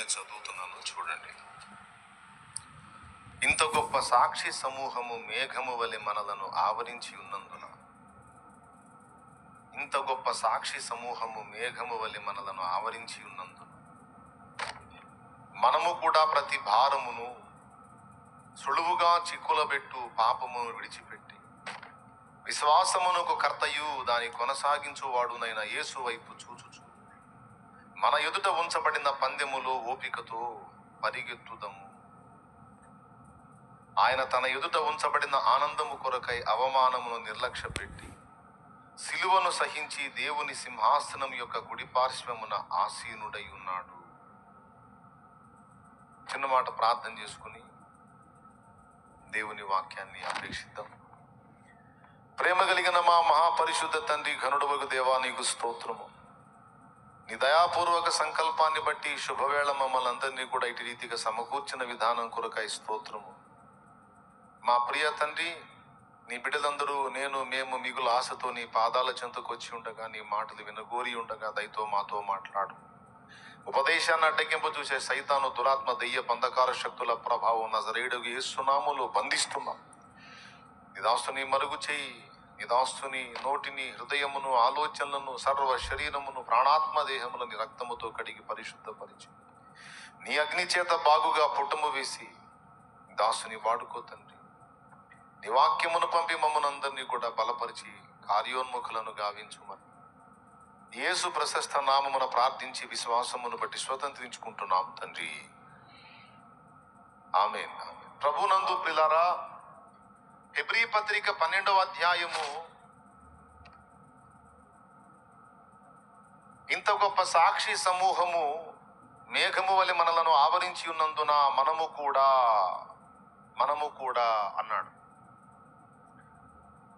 నేను చదువుతున్నాను, చూడండి. ఇంత గొప్ప సాక్షి సమూహము మేఘము వలె మనలను ఆవరించి ఉన్నందున, ఇంత గొప్ప సాక్షి సమూహము మేఘము వలె మనలను ఆవరించి ఉన్నందున, మనము కూడా ప్రతి భారమును సులువుగా చిక్కులబెట్టు పాపమును విడిచిపెట్టి విశ్వాసమునకు కర్తయు దాని కొనసాగించువాడునైన యేసు వైపు చూచుచు మన ఎదుట ఉంచబడిన పందెములో ఓపికతో పరిగెత్తుదము. ఆయన తన ఎదుట ఉంచబడిన ఆనందము కొరకై అవమానమును నిర్లక్ష్య పెట్టి సిలువను సహించి దేవుని సింహాసనం యొక్క కుడి పార్శ్వమున ఆసీనుడై ఉన్నాడు. చిన్న మాట ప్రార్థన చేసుకుని దేవుని వాక్యాన్ని అపేక్షిద్దాం. ప్రేమ కలిగిన మా మహాపరిశుద్ధ తండ్రి, ఘనుడవగు దేవా, నీకు స్తోత్రము. నీ దయాపూర్వక సంకల్పాన్ని బట్టి శుభవేళ మమ్మల్ని అందరినీ కూడా ఇటు రీతిగా సమకూర్చిన విధానం కొరకై స్తోత్రము. మా ప్రియ తండ్రి, నీ బిడ్డలందరూ మేము మిగులు ఆశతో నీ పాదాల చెంతకు వచ్చి ఉండగా, నీ మాటలు వినగోరి ఉండగా దయతో మాతో మాట్లాడు. ఉపదేశాన్ని అడ్డగింపు చూసే సైతాను, దురాత్మ, దెయ్య బంధకార శక్తుల ప్రభావం నజరేయుడగు యేసు నామములో బంధిస్తున్నాం. నీ దాస్తుని మరుగు చేయి. నీ దాస్తుని నోటిని, హృదయమును, ఆలోచనలను, సర్వ శరీరమును, ప్రాణాత్మ దేహములను రక్తముతో కడిగి పరిశుద్ధపరిచి నీ అగ్ని చేత బాగుగా పుట్టుము వేసి దాసుని వాడుకో తండ్రి. నీ వాక్యమును పంపి మమ్మల్ని అందరినీ కూడా బలపరిచి కార్యోన్ముఖులను గావించుమని యేసు ప్రశస్త నామమున ప్రార్థించి విశ్వాసమును బట్టి స్వతంత్రించుకుంటున్నాం తండ్రి. ఆమేన్. ప్రభునందు ప్రియులారా, హెబ్రీ పత్రిక 12వ అధ్యాయము ఇంత గొప్ప సాక్షి సమూహము మేఘము వలె మనలను ఆవరించి ఉన్నందున మనము కూడా అన్నాడు.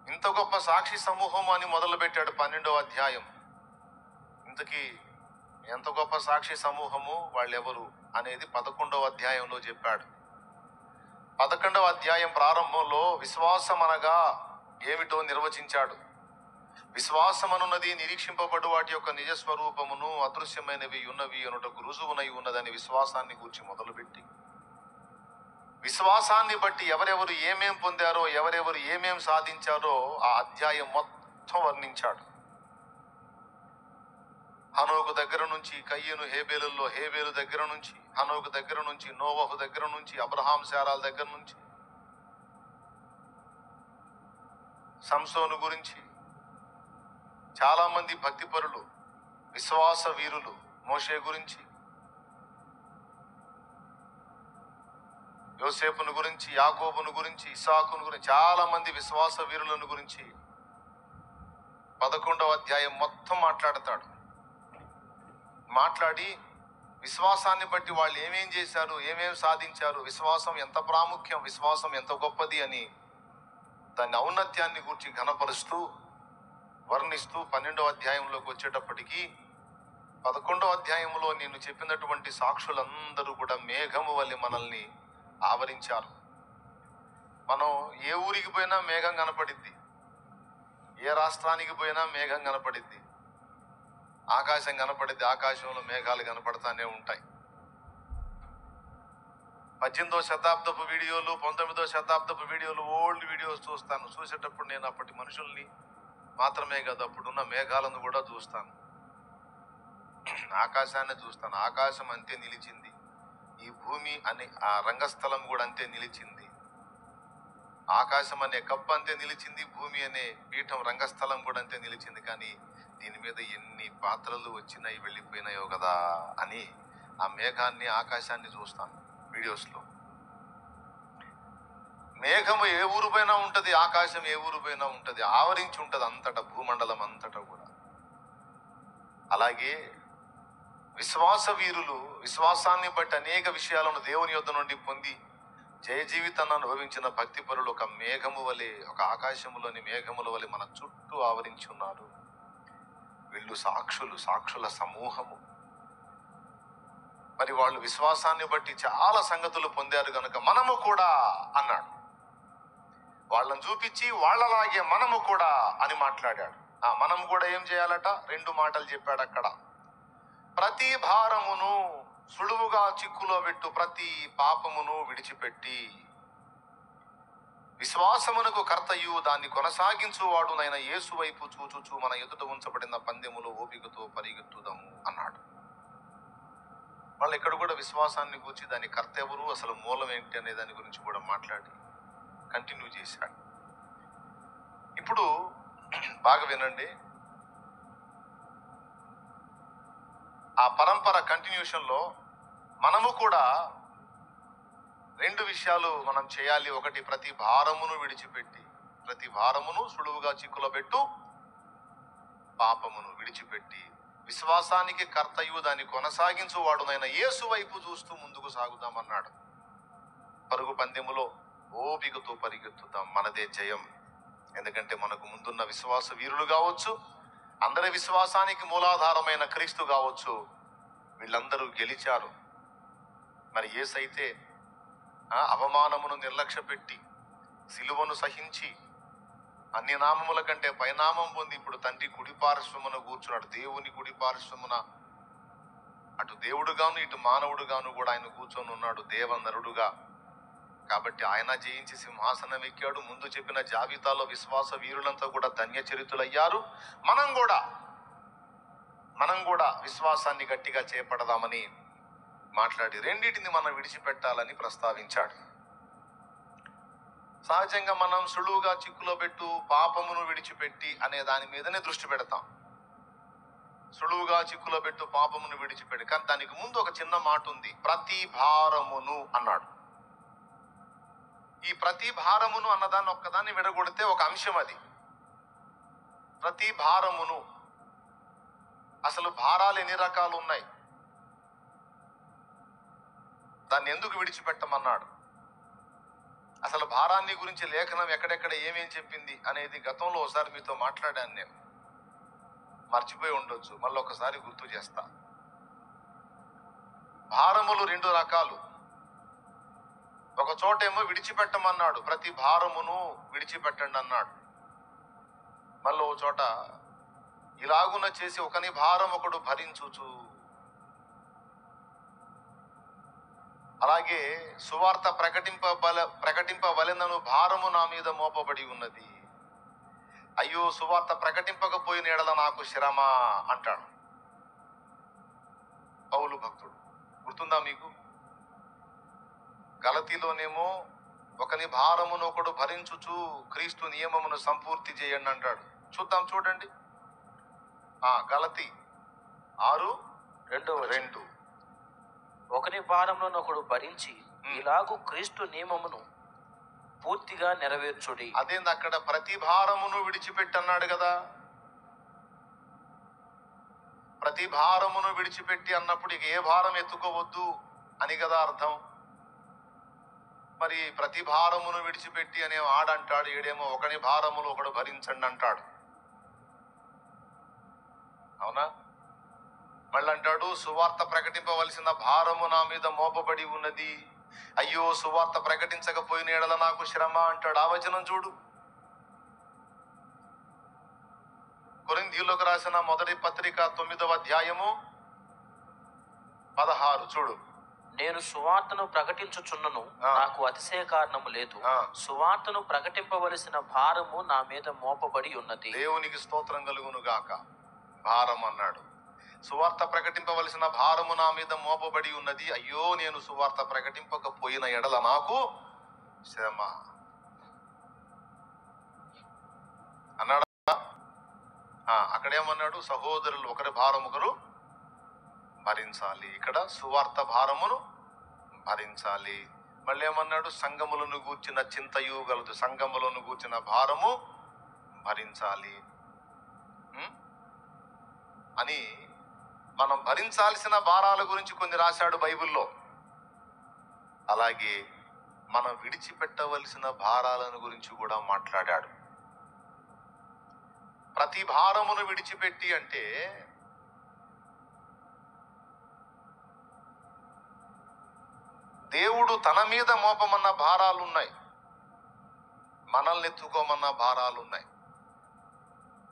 ఇంత గొప్ప సాక్షి సమూహము అని మొదలు పెట్టాడు 12వ అధ్యాయం. ఇంతకీ ఎంత గొప్ప సాక్షి సమూహము, వాళ్ళెవరు అనేది 11వ అధ్యాయంలో చెప్పాడు. 11వ అధ్యాయం ప్రారంభంలో విశ్వాసం అనగా ఏమిటో నిర్వచించాడు. విశ్వాసం అనున్నది నిరీక్షింపబడు వాటి యొక్క నిజస్వరూపమును, అదృశ్యమైనవి ఉన్నవి అనుటకు రుజువునై ఉన్నదని విశ్వాసాన్ని గూర్చి మొదలుపెట్టి విశ్వాసాన్ని బట్టి ఎవరెవరు ఏమేం పొందారో, ఎవరెవరు ఏమేం సాధించారో ఆ అధ్యాయం మొత్తం వర్ణించాడు. హనోకు దగ్గర నుంచి కయ్యను హేబేలుల్లో, హేబేలు దగ్గర నుంచి హనోకు దగ్గర నుంచి నోవహు దగ్గర నుంచి అబ్రహాం శారాల దగ్గర నుంచి సంసోను గురించి చాలా మంది భక్తిపరులు, విశ్వాస వీరులు, మోషే గురించి, యోసేపును గురించి, యాకోబును గురించి, ఇస్సాకును గురించి, చాలా మంది విశ్వాస వీరులను గురించి 11వ అధ్యాయం మొత్తం మాట్లాడి విశ్వాసాన్ని బట్టి వాళ్ళు ఏమేం చేశారు, ఏమేం సాధించారు, విశ్వాసం ఎంత ప్రాముఖ్యం, విశ్వాసం ఎంత గొప్పది అని దాని ఔన్నత్యాన్ని గురించి ఘనపరుస్తూ వర్ణిస్తూ 12వ అధ్యాయంలోకి వచ్చేటప్పటికీ 11వ అధ్యాయంలో నేను చెప్పినటువంటి సాక్షులందరూ కూడా మేఘము వలె మనల్ని ఆవరించారు. మనం ఏ ఊరికి పోయినా మేఘం కనపడిద్ది, ఏ రాష్ట్రానికి పోయినా మేఘం కనపడిద్ది, ఆకాశం కనపడిద్ది, ఆకాశంలో మేఘాలు కనపడతానే ఉంటాయి. 18వ శతాబ్దపు వీడియోలు, 19వ శతాబ్దపు వీడియోలు, ఓల్డ్ వీడియోస్ చూస్తాను. చూసేటప్పుడు నేను అప్పటి మనుషుల్ని మాత్రమే కాదు, అప్పుడున్న మేఘాలను కూడా చూస్తాను, ఆకాశాన్ని చూస్తాను. ఆకాశం అంతే నిలిచింది, ఈ భూమి అనే ఆ రంగస్థలం కూడా అంతే నిలిచింది. ఆకాశం అనే కప్పు అంతే నిలిచింది, భూమి అనే పీఠం రంగస్థలం కూడా అంతే నిలిచింది. కానీ దీని మీద ఎన్ని పాత్రలు వచ్చినాయి, వెళ్ళిపోయినాయో కదా అని ఆ మేఘాన్ని, ఆకాశాన్ని చూస్తాను వీడియోస్లో. మేఘము ఏ ఊరు పైన ఉంటుంది, ఆకాశం ఏ ఊరు పైన ఉంటుంది, ఆవరించి ఉంటుంది అంతటా, భూమండలం అంతటా కూడా. అలాగే విశ్వాస వీరులు విశ్వాసాన్ని బట్టి అనేక విషయాలను దేవుని యొద్ద నుండి పొంది జయ జీవితాన్ని అనుభవించిన భక్తి పరులు ఒక మేఘము వలె, ఒక ఆకాశములోని మేఘముల వలె మన చుట్టూ ఆవరించి ఉన్నారు. వీళ్ళు సాక్షుల సమూహము. మరి వాళ్ళు విశ్వాసాన్ని బట్టి చాలా సంగతులు పొందారు కనుక మనము కూడా అన్నాడు. వాళ్ళని చూపించి వాళ్ళలాగే మనము కూడా అని మాట్లాడాడు. మనం కూడా ఏం చేయాలట? 2 మాటలు చెప్పాడు అక్కడ. ప్రతి భారమును సులువుగా చిక్కులో పెట్టు ప్రతి పాపమును విడిచిపెట్టి విశ్వాసమునకు కర్తయు దాన్ని కొనసాగించువాడునైన యేసు వైపు చూచుచు మన ఎదుట ఉంచబడిన పందెములో ఓపికతో పరిగెత్తుదాము అన్నాడు. వాళ్ళు ఇక్కడ కూడా విశ్వాసాన్ని గూర్చి దాని కర్త ఎవరు, అసలు మూలం ఏంటి అనే దాని గురించి కూడా మాట్లాడి కంటిన్యూ చేశాడు. ఇప్పుడు బాగా వినండి, ఆ పరంపర కంటిన్యూషన్లో మనము కూడా రెండు విషయాలు మనం చేయాలి. ఒకటి, ప్రతి భారమును విడిచిపెట్టి, ప్రతి భారమును సులువుగా చిక్కులో పెట్టు పాపమును విడిచిపెట్టి విశ్వాసానికి కర్తయు దాన్ని కొనసాగించువాడునైన యేసు వైపు చూస్తూ ముందుకు సాగుదామన్నాడు. పరుగు పందెములో ఓపికతో పరిగెత్తుతాం, మనదే జయం. ఎందుకంటే మనకు ముందున్న విశ్వాస వీరులు కావచ్చు, అందరి విశ్వాసానికి మూలాధారమైన క్రీస్తు కావచ్చు, వీళ్ళందరూ గెలిచారు. మరి యేసైతే అవమానమును నిర్లక్ష్య పెట్టి సిలువను సహించి అన్ని నామముల కంటే పైనామం పొంది ఇప్పుడు తండ్రి కుడి పార్శ్వమున కూర్చున్నాడు. దేవుని కుడి పార్శ్వమున అటు దేవుడుగాను ఇటు మానవుడుగాను కూడా ఆయన కూర్చొని ఉన్నాడు, దేవనరుడుగా. కాబట్టి ఆయన జయించి సింహాసనం ఎక్కాడు. ముందు చెప్పిన జాబితాలో విశ్వాస వీరులంతా కూడా ధన్యచరితులయ్యారు. మనం కూడా విశ్వాసాన్ని గట్టిగా చేపడదామని మాట్లాడి రెండింటిని మనం విడిచిపెట్టాలని ప్రస్తావించాడు. సహజంగా మనం సులువుగా చిక్కులో పెట్టు పాపమును విడిచిపెట్టి అనే దాని మీదనే దృష్టి పెడతాం. సులువుగా చిక్కులో పెట్టు పాపమును విడిచిపెట్టి, కానీ దానికి ముందు ఒక చిన్న మాట ఉంది, ప్రతి భారమును అన్నాడు. ఈ ప్రతి భారమును అన్నదాన్ని ఒక్కదాన్ని విడగొడితే ఒక అంశం అది. ప్రతి భారమును, అసలు భారాలు ఎన్ని రకాలు ఉన్నాయి, దాన్ని ఎందుకు విడిచిపెట్టమన్నాడు, అసలు భారాన్ని గురించి లేఖనం ఎక్కడెక్కడ ఏమేం చెప్పింది అనేది గతంలో ఒకసారి మీతో మాట్లాడాను. నేను మర్చిపోయి ఉండొచ్చు, మళ్ళీ ఒకసారి గుర్తు చేస్తా. భారములు రెండు రకాలు. ఒక చోటేమో విడిచిపెట్టమన్నాడు, ప్రతి భారమును విడిచిపెట్టండి అన్నాడు. మళ్ళీ ఒక చోట ఇలాగున చేసి ఒకని భారం ఒకడు భరించుచు. అలాగే సువార్త ప్రకటింపవలెనను భారము నా మీద మోపబడి ఉన్నది, అయ్యో సువార్త ప్రకటింపకపోయిన ఎడల నాకు శ్రమ అంటాడు పౌలు భక్తుడు. గుర్తుందా మీకు? గలతీలోనేమో ఒకని భారమును ఒకడు భరించుచు క్రీస్తు నియమమును సంపూర్తి చేయండి అంటాడు. చూడండి, గలతీ 6:2 ఒకని భారములను ఒకడు భరించి ఇలాగు క్రీస్తు నియమమును పూర్తిగా నెరవేర్చుడి. అదేంది అక్కడ ప్రతి భారమును విడిచిపెట్టి అన్నాడు కదా. ప్రతి భారమును విడిచిపెట్టి అన్నప్పుడు ఇక ఏ భారం ఎత్తుకోవద్దు అని కదా అర్థం. మరి ప్రతి భారమును విడిచిపెట్టి అనే ఆడంటాడు, ఏడేమో ఒకని భారములు ఒకడు భరించండి అంటాడు. అవునా? మళ్ళీ అంటాడు, సువార్త ప్రకటింపవలసిన భారము నా మీద మోపబడి ఉన్నది, అయ్యో సువార్త ప్రకటించకపోయిన ఎడల నాకు శ్రమ అంటాడు. ఆ వచనం చూడు, కొరింథీయులకు రాసిన మొదటి పత్రిక 9వ అధ్యాయము 16 చూడు. నేను సువార్తను ప్రకటించుచున్నను, నాకు అతిశయ కారణము లేదు. సువార్తను ప్రకటింపవలసిన భారము నా మీద మోపబడి ఉన్నది. దేవునికి స్తోత్రం కలుగును గాక. భారం అన్నాడు. సువార్త ప్రకటింపవలసిన భారము నా మీద మోపబడి ఉన్నది, అయ్యో నేను సువార్త ప్రకటింపకపోయిన ఎడల నాకు శ్రమ అన్నాడా? అక్కడేమన్నాడు, సహోదరులు ఒకరి భారం ఒకరు భరించాలి. ఇక్కడ సువార్త భారమును భరించాలి. మళ్ళీ ఏమన్నాడు, సంఘములను గూర్చిన చింతయు గలదు, సంఘములను గూర్చిన భారము భరించాలి అని మనం భరించాల్సిన భారాల గురించి కొన్ని రాశాడు బైబిల్లో. అలాగే మనం విడిచిపెట్టవలసిన భారాలను గురించి కూడా మాట్లాడాడు. ప్రతి భారమును విడిచిపెట్టి అంటే దేవుడు తన మీద మోపమన్న భారాలు ఉన్నాయి, మనల్ని ఎత్తుకోమన్న భారాలు ఉన్నాయి.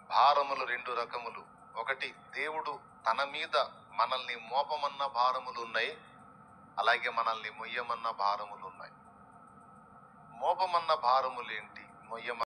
భారములు రెండు రకములు. ఒకటి, దేవుడు తన మీద మనల్ని మోపమన్న భారములు ఉన్నాయి, అలాగే మనల్ని మొయ్యమన్న భారములు ఉన్నాయి. మోపమన్న భారములు ఏంటి? మొయ్యమన్న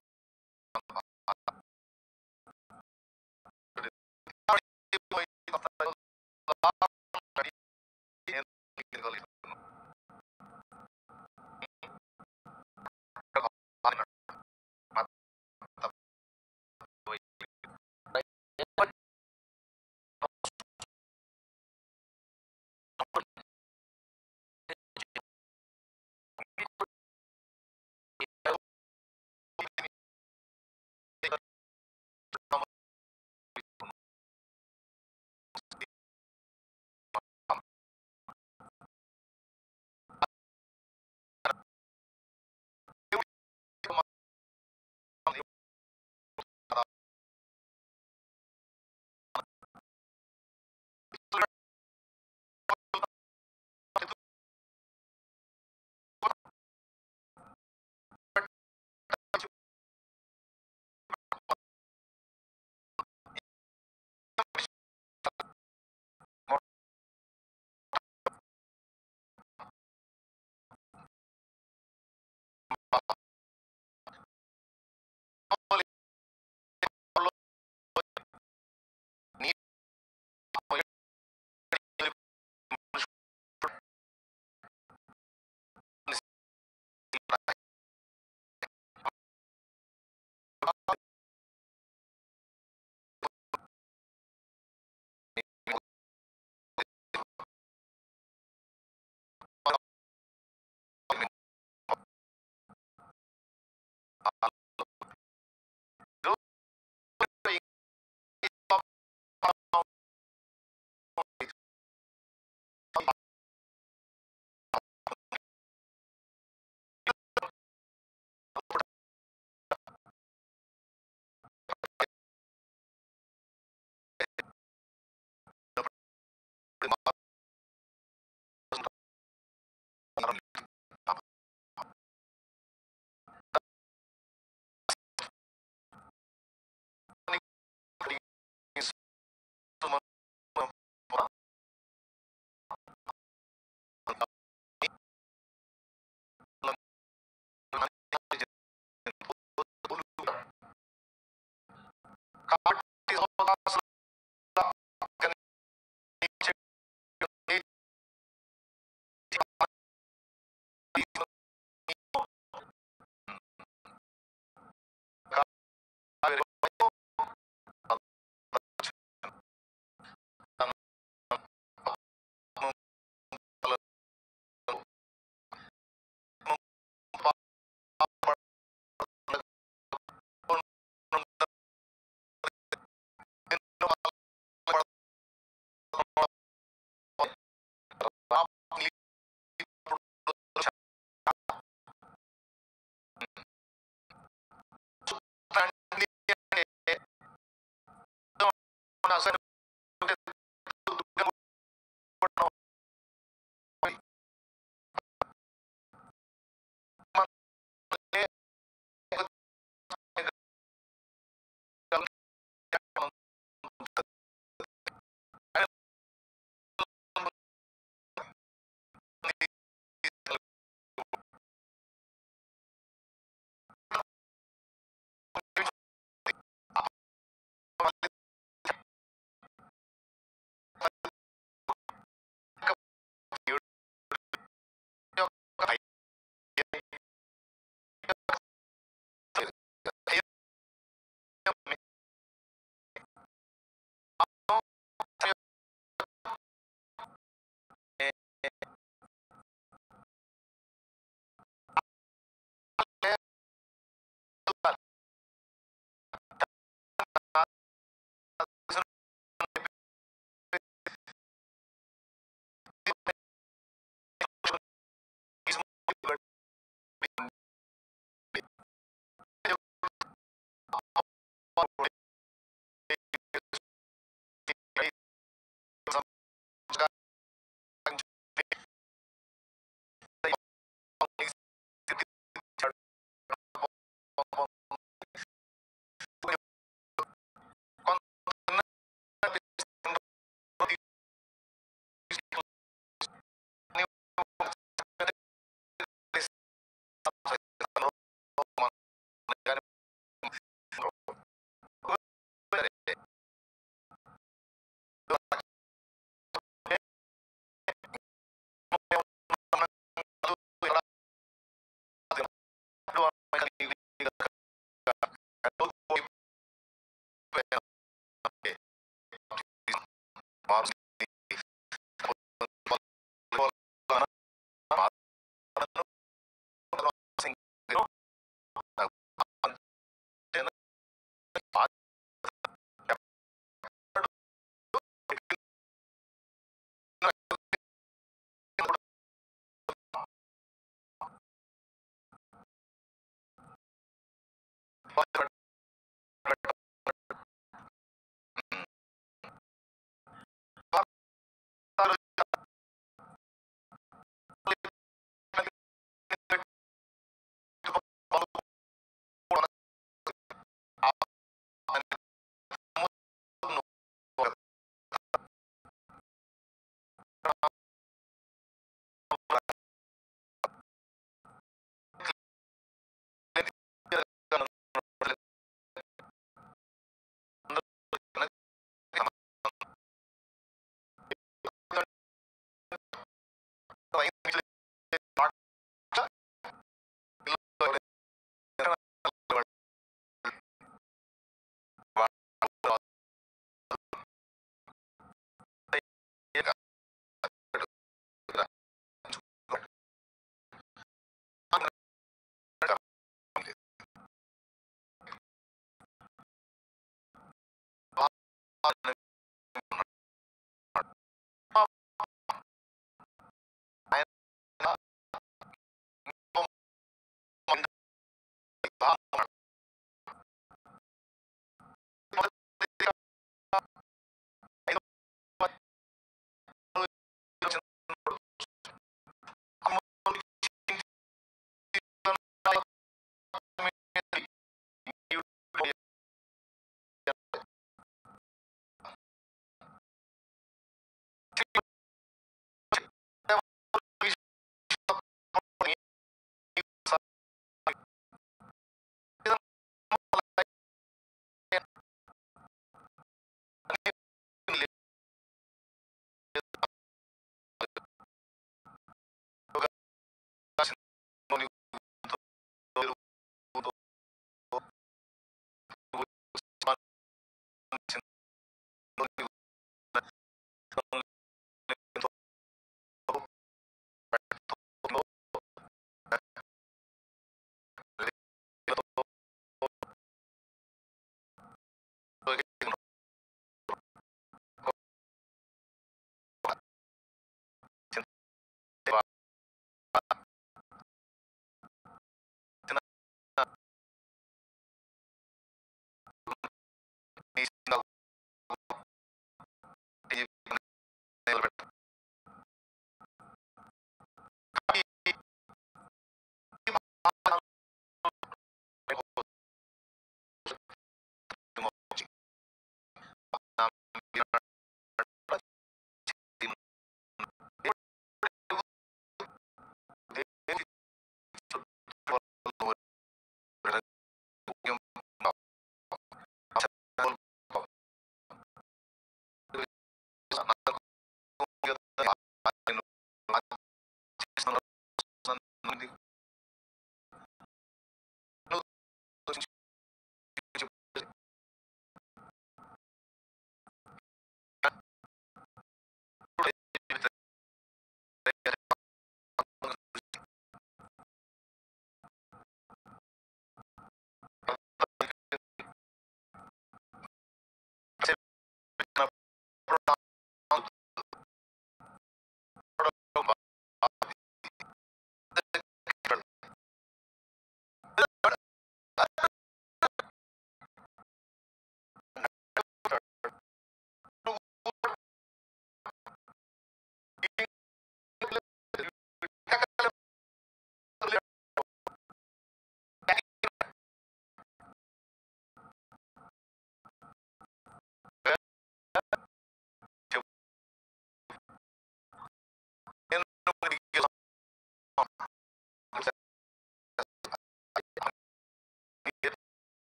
కానీ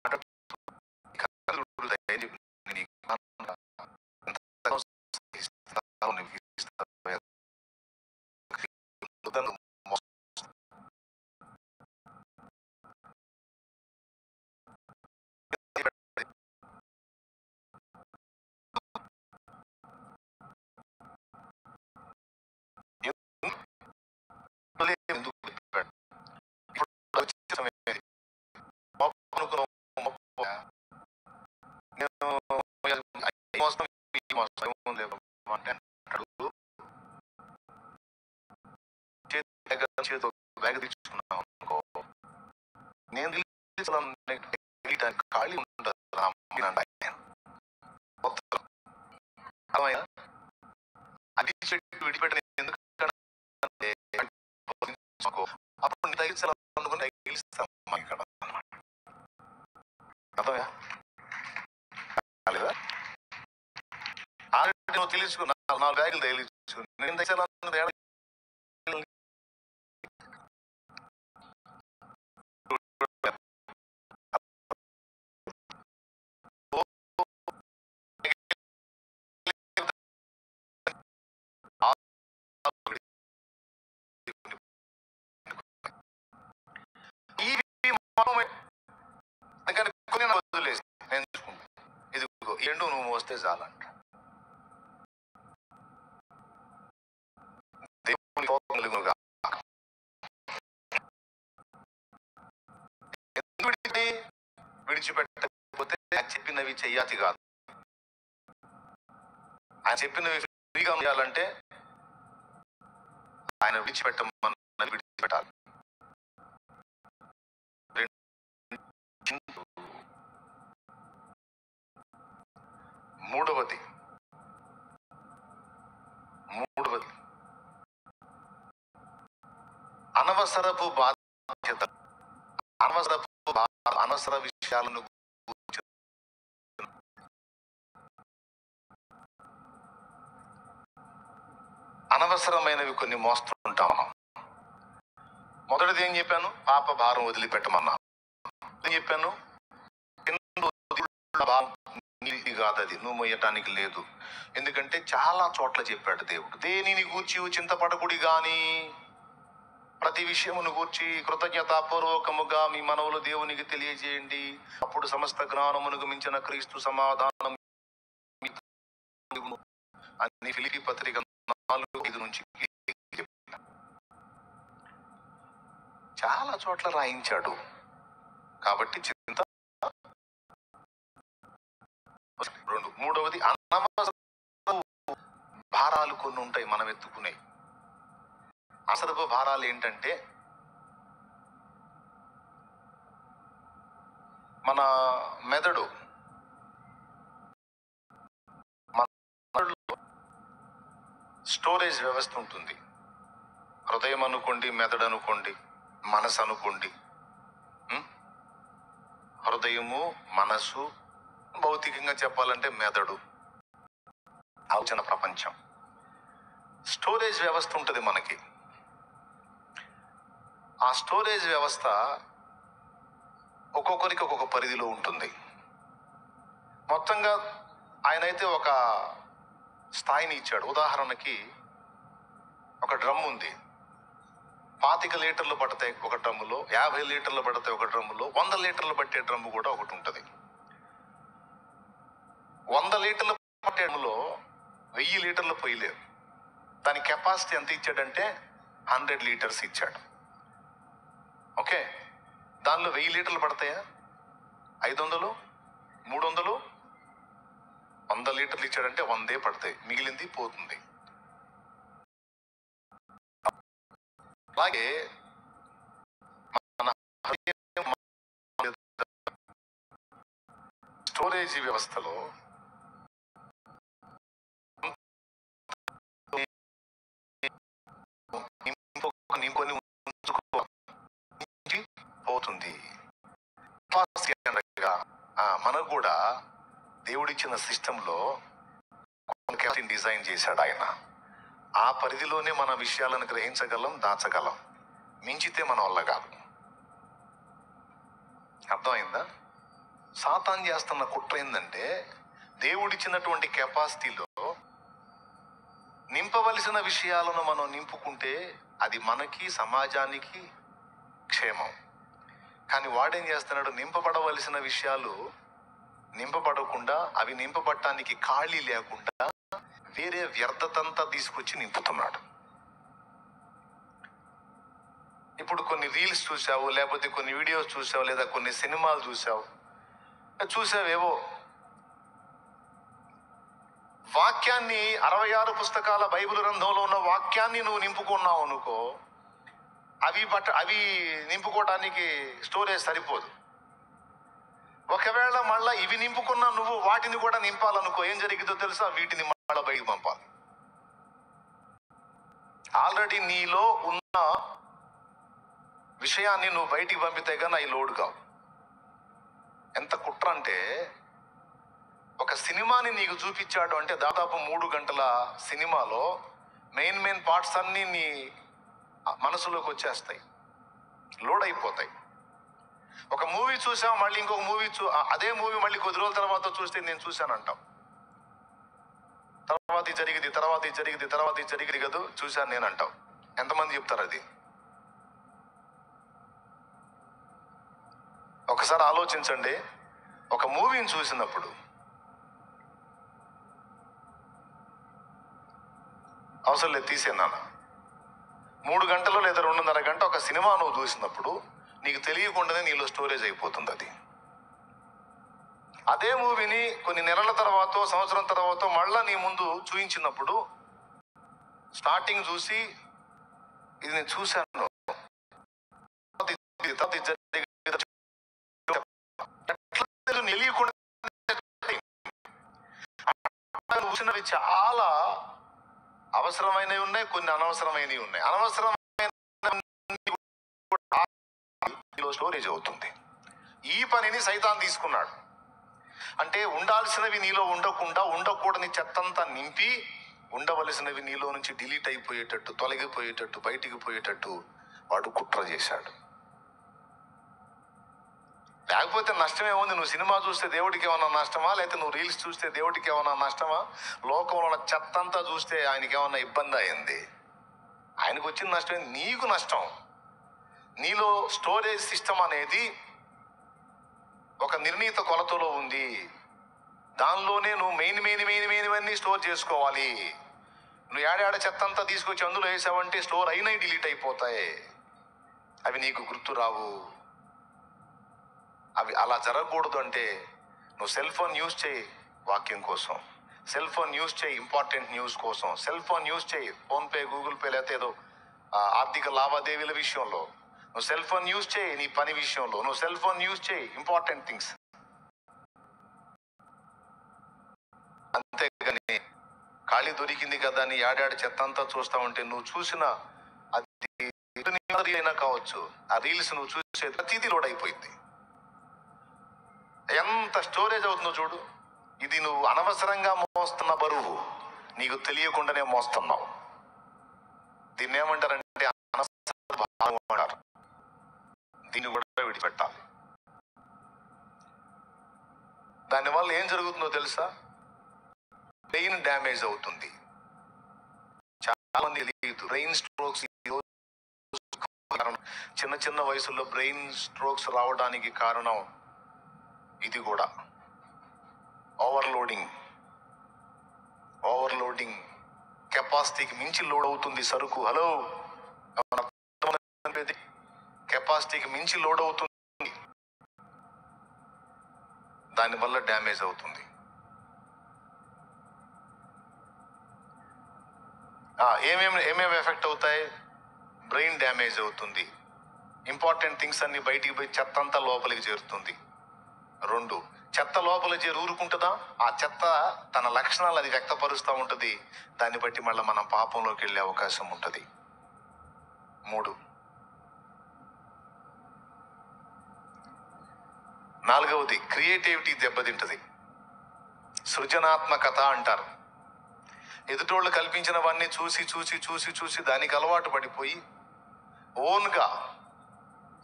కథలు ధైర్యం నీకు ఎంత ఇస్తానో నీకు ఇస్తాను. ఎందుకు చెప్పాడు? ఇప్పుడు వచ్చే సమయం ఇది. నేను మోసం ఈ మోసం ఏముంది అంటే అంటాడు. చేతితో బ్యాగ్ తెచ్చుకున్నాను అనుకో, నేను ఖాళీ ఉంటుంది అది చెట్టు విడిపెట్టిన ఎందుకంటే అప్పుడు నీ తగిలించాలనుకుని తగిలిస్తాం ఇక్కడ అన్నమాట. అర్థమయ్యా? లేదా ఆల్రెడీ నువ్వు తెలుసుకున్నా 4 బ్యాగులు తగిలించుకుని నేను తగిలించాలన్నది కొన్ని వదిలేసి నేను చూసుకుంటా. ఇది ఎండు నువ్వు మోస్తే చాలంట. విడిచిపెట్టకపోతే ఆయన చెప్పినవి చెయ్యాతి కాదు. ఆయన చెప్పినవి ఫ్రీగా చేయాలంటే ఆయన విడిచిపెట్టమని విడిచిపెట్టాలి. మూడవది అనవసరపు బాధ్యత, అనవసర విషయాలను అనవసరమైనవి కొన్ని మోస్తుంటాం. మొదటిది ఏం చెప్పాను? పాప భారం వదిలిపెట్టమన్నాను. ఏం చెప్పాను? నీది కాదు, అది నువ్వు మొయ్యటానికి లేదు. ఎందుకంటే చాలా చోట్ల చెప్పాడు దేవుడు, దేనిని గూర్చి చింతపడకుడి గాని ప్రతి విషయమును గూర్చి కృతజ్ఞతాపూర్వకముగా మీ మనవులు దేవునికి తెలియజేయండి, అప్పుడు సమస్త జ్ఞానమునకు మించిన క్రీస్తు సమాధానం అని ఫిలిప్పీ పత్రిక 4:5 నుంచి చాలా చోట్ల రాయించాడు. కాబట్టి చింత. మూడవది అనవసర భారాలు కొన్ని ఉంటాయి మనం ఎత్తుకునే. అసరపు భారాలు ఏంటంటే మన మెదడులో స్టోరేజ్ వ్యవస్థ ఉంటుంది. హృదయం అనుకోండి, మెదడు అనుకోండి, మనసు అనుకోండి. హృదయము, మనసు, భౌతికంగా చెప్పాలంటే మెదడు, ఆలోచన ప్రపంచం. స్టోరేజ్ వ్యవస్థ ఉంటుంది మనకి. ఆ స్టోరేజ్ వ్యవస్థ ఒక్కొక్కరికి ఒక్కొక్క పరిధిలో ఉంటుంది. మొత్తంగా ఆయన అయితే ఒక స్థాయిని ఇచ్చాడు. ఉదాహరణకి ఒక డ్రమ్ ఉంది, 25 లీటర్లు పడతాయి ఒక డ్రమ్ములో, 50 లీటర్లు పడతాయి ఒక డ్రమ్ములో, 100 లీటర్లు పట్టే డ్రమ్ము కూడా ఒకటి ఉంటుంది. 100 లీటర్లు పట్టే డ్రమ్ములో 1000 లీటర్లు పోయలేవు. దాని కెపాసిటీ ఎంత ఇచ్చాడంటే 100 లీటర్స్ ఇచ్చాడు. ఓకే, దానిలో 1000 లీటర్లు పడతాయా? 500, 300, 100 లీటర్లు ఇచ్చాడంటే 100 పడతాయి, మిగిలింది పోతుంది. అలాగే మన స్టోరేజ్ వ్యవస్థలో నింపుకొని పోతుంది. మనకు కూడా దేవుడిచ్చిన సిస్టంలో డిజైన్ చేశాడు ఆయన. ఆ పరిధిలోనే మన విషయాలను గ్రహించగలం, దాచగలం. మించితే మన వల్ల కాదు. అర్థమైందా? సాతాను చేస్తున్న కుట్ర ఏంటంటే, దేవుడిచ్చినటువంటి కెపాసిటీలో నింపవలసిన విషయాలను మనం నింపుకుంటే అది మనకి, సమాజానికి క్షేమం. కానీ వాడేం చేస్తున్నాడు, నింపబడవలసిన విషయాలు నింపబడకుండా, అవి నింపబడటానికి ఖాళీ లేకుండా వేరే వ్యర్థతంతా తీసుకొచ్చి నింపుతున్నాడు. ఇప్పుడు కొన్ని రీల్స్ చూసావు, లేకపోతే కొన్ని వీడియోస్ చూసావు, లేదా కొన్ని సినిమాలు చూసావేవో. వాక్యాన్ని 66 పుస్తకాల బైబిల్ గ్రంథంలో ఉన్న వాక్యాన్ని నువ్వు నింపుకున్నావు అనుకో, అవి నింపుకోవడానికి స్టోరేజ్ సరిపోదు. ఒకవేళ మళ్ళా ఇవి నింపుకున్నా నువ్వు వాటిని కూడా నింపాలనుకో, ఏం జరిగిందో తెలుసా? వీటిని మళ్ళా బయటికి పంపాలి. ఆల్రెడీ నీలో ఉన్న విషయాన్ని నువ్వు బయటికి పంపితే కానీ అవి లోడ్ కావు. ఎంత కుట్ర అంటే, ఒక సినిమాని నీకు చూపించాడు అంటే దాదాపు 3 గంటల సినిమాలో మెయిన్ పార్ట్స్ అన్నీ నీ మనసులోకి వచ్చేస్తాయి, లోడ్ అయిపోతాయి. ఒక మూవీ చూసావు, మళ్ళీ ఇంకొక మూవీ అదే మూవీ మళ్ళీ కొద్ది రోజుల తర్వాత చూస్తే నేను చూశానంటాం. తర్వాత ఇది జరిగింది కదా చూశాను నేను అంటావు. ఎంతమంది చెప్తారు అది? ఒకసారి ఆలోచించండి. ఒక మూవీని చూసినప్పుడు అవసరం లేదు తీసేనాన్న, 3 గంటలు లేదా 2.5 గంట ఒక సినిమా నువ్వు చూసినప్పుడు నీకు తెలియకుండానే నీలో స్టోరేజ్ అయిపోతుంది అది. అదే మూవీని కొన్ని నెలల తర్వాత, సంవత్సరం తర్వాత మళ్ళా నీ ముందు చూయించినప్పుడు స్టార్టింగ్ చూసి ఇది నేను చూశాను, చూసినవి చాలా అవసరమైనవి ఉన్నాయి, కొన్ని అనవసరమైనవి ఉన్నాయి. అనవసరమైన స్టోరేజ్ అవుతుంది. ఈ పనిని సైతాన్ తీసుకున్నాడు. అంటే ఉండాల్సినవి నీలో ఉండకుండా, ఉండకూడని చెత్తంతా నింపి, ఉండవలసినవి నీలో నుంచి డిలీట్ అయిపోయేటట్టు, తొలగిపోయేటట్టు, బయటికి పోయేటట్టు వాడు కుట్ర చేశాడు. లేకపోతే నష్టమే ఉంది. నువ్వు సినిమా చూస్తే దేవుడికి ఏమన్నా నష్టమా? లేకపోతే నువ్వు రీల్స్ చూస్తే దేవుడికి ఏమన్నా నష్టమా? లోకంలో చెత్తంతా చూస్తే ఆయనకి ఏమన్నా ఇబ్బంది అయింది? ఆయనకు వచ్చిన నష్టం నీకు నష్టం. నీలో స్టోరేజ్ సిస్టమ్ అనేది ఒక నిర్ణీత కొలతలో ఉంది. దానిలోనే నువ్వు మెయిన్ స్టోర్ చేసుకోవాలి. నువ్వు ఏడాడ చెత్తంతా తీసుకొచ్చి అందులో వేసావంటే స్టోర్ అయినవి డిలీట్ అయిపోతాయి, అవి నీకు గుర్తు రావు. అవి అలా జరగకూడదు అంటే నువ్వు సెల్ ఫోన్ యూజ్ చేయి వాక్యం కోసం, సెల్ ఫోన్ యూజ్ చేయి ఇంపార్టెంట్ న్యూస్ కోసం, సెల్ ఫోన్ యూజ్ చేయి ఫోన్పే, గూగుల్ పే, లేకపోతే ఏదో ఆర్థిక లావాదేవీల విషయంలో. నువ్వు సెల్ ఫోన్ యూజ్ చేయి నీ పని విషయంలో. నువ్వు సెల్ ఫోన్ యూజ్ చేయి ఇంపార్టెంట్ థింగ్స్. అంతేగాని ఖాళీ దొరికింది కదా అని ఏడాడి చెత్తంతా చూస్తా ఉంటే నువ్వు చూసిన అది అయినా కావచ్చు, ఆ రీల్స్ నువ్వు చూసే ప్రతిదీ లోడ్ అయిపోయింది. ఎంత స్టోరేజ్ అవుతుందో చూడు. ఇది నువ్వు అనవసరంగా మోస్తున్న బరువు, నీకు తెలియకుండానే మోస్తున్నావు. దీన్ని ఏమంటారంటే అనవసర భారం అంటారు. దీన్ని కూడా విడిపెట్టాలి. దానివల్ల ఏం జరుగుతుందో తెలుసా? బ్రెయిన్ డ్యామేజ్ అవుతుంది. చాలా మంది తెలియదు బ్రెయిన్ స్ట్రోక్స్. చిన్న వయసులో బ్రెయిన్ స్ట్రోక్స్ రావడానికి కారణం ఇది కూడా ఓవర్లోడింగ్ కెపాసిటీకి మించి లోడ్ అవుతుంది సరుకు. హలో, కెపాసిటీకి మించి లోడ్ అవుతుంది, దానివల్ల డ్యామేజ్ అవుతుంది. ఏమేమి ఎఫెక్ట్ అవుతాయి? బ్రెయిన్ డ్యామేజ్ అవుతుంది, ఇంపార్టెంట్ థింగ్స్ అన్ని బయటికి పోయి చెత్త అంతా లోపలికి చేరుతుంది. 2, చెత్త లోపల చేరి ఊరుకుంటుందా? ఆ చెత్త తన లక్షణాలు అది వ్యక్తపరుస్తూ ఉంటుంది. దాన్ని బట్టి మళ్ళీ మనం పాపంలోకి వెళ్ళే అవకాశం ఉంటుంది. 3, 4వది క్రియేటివిటీ దెబ్బతింటది. సృజనాత్మకత అంటారు. ఎదుటోళ్ళు కల్పించినవన్నీ చూసి దానికి అలవాటు పడిపోయి ఓన్గా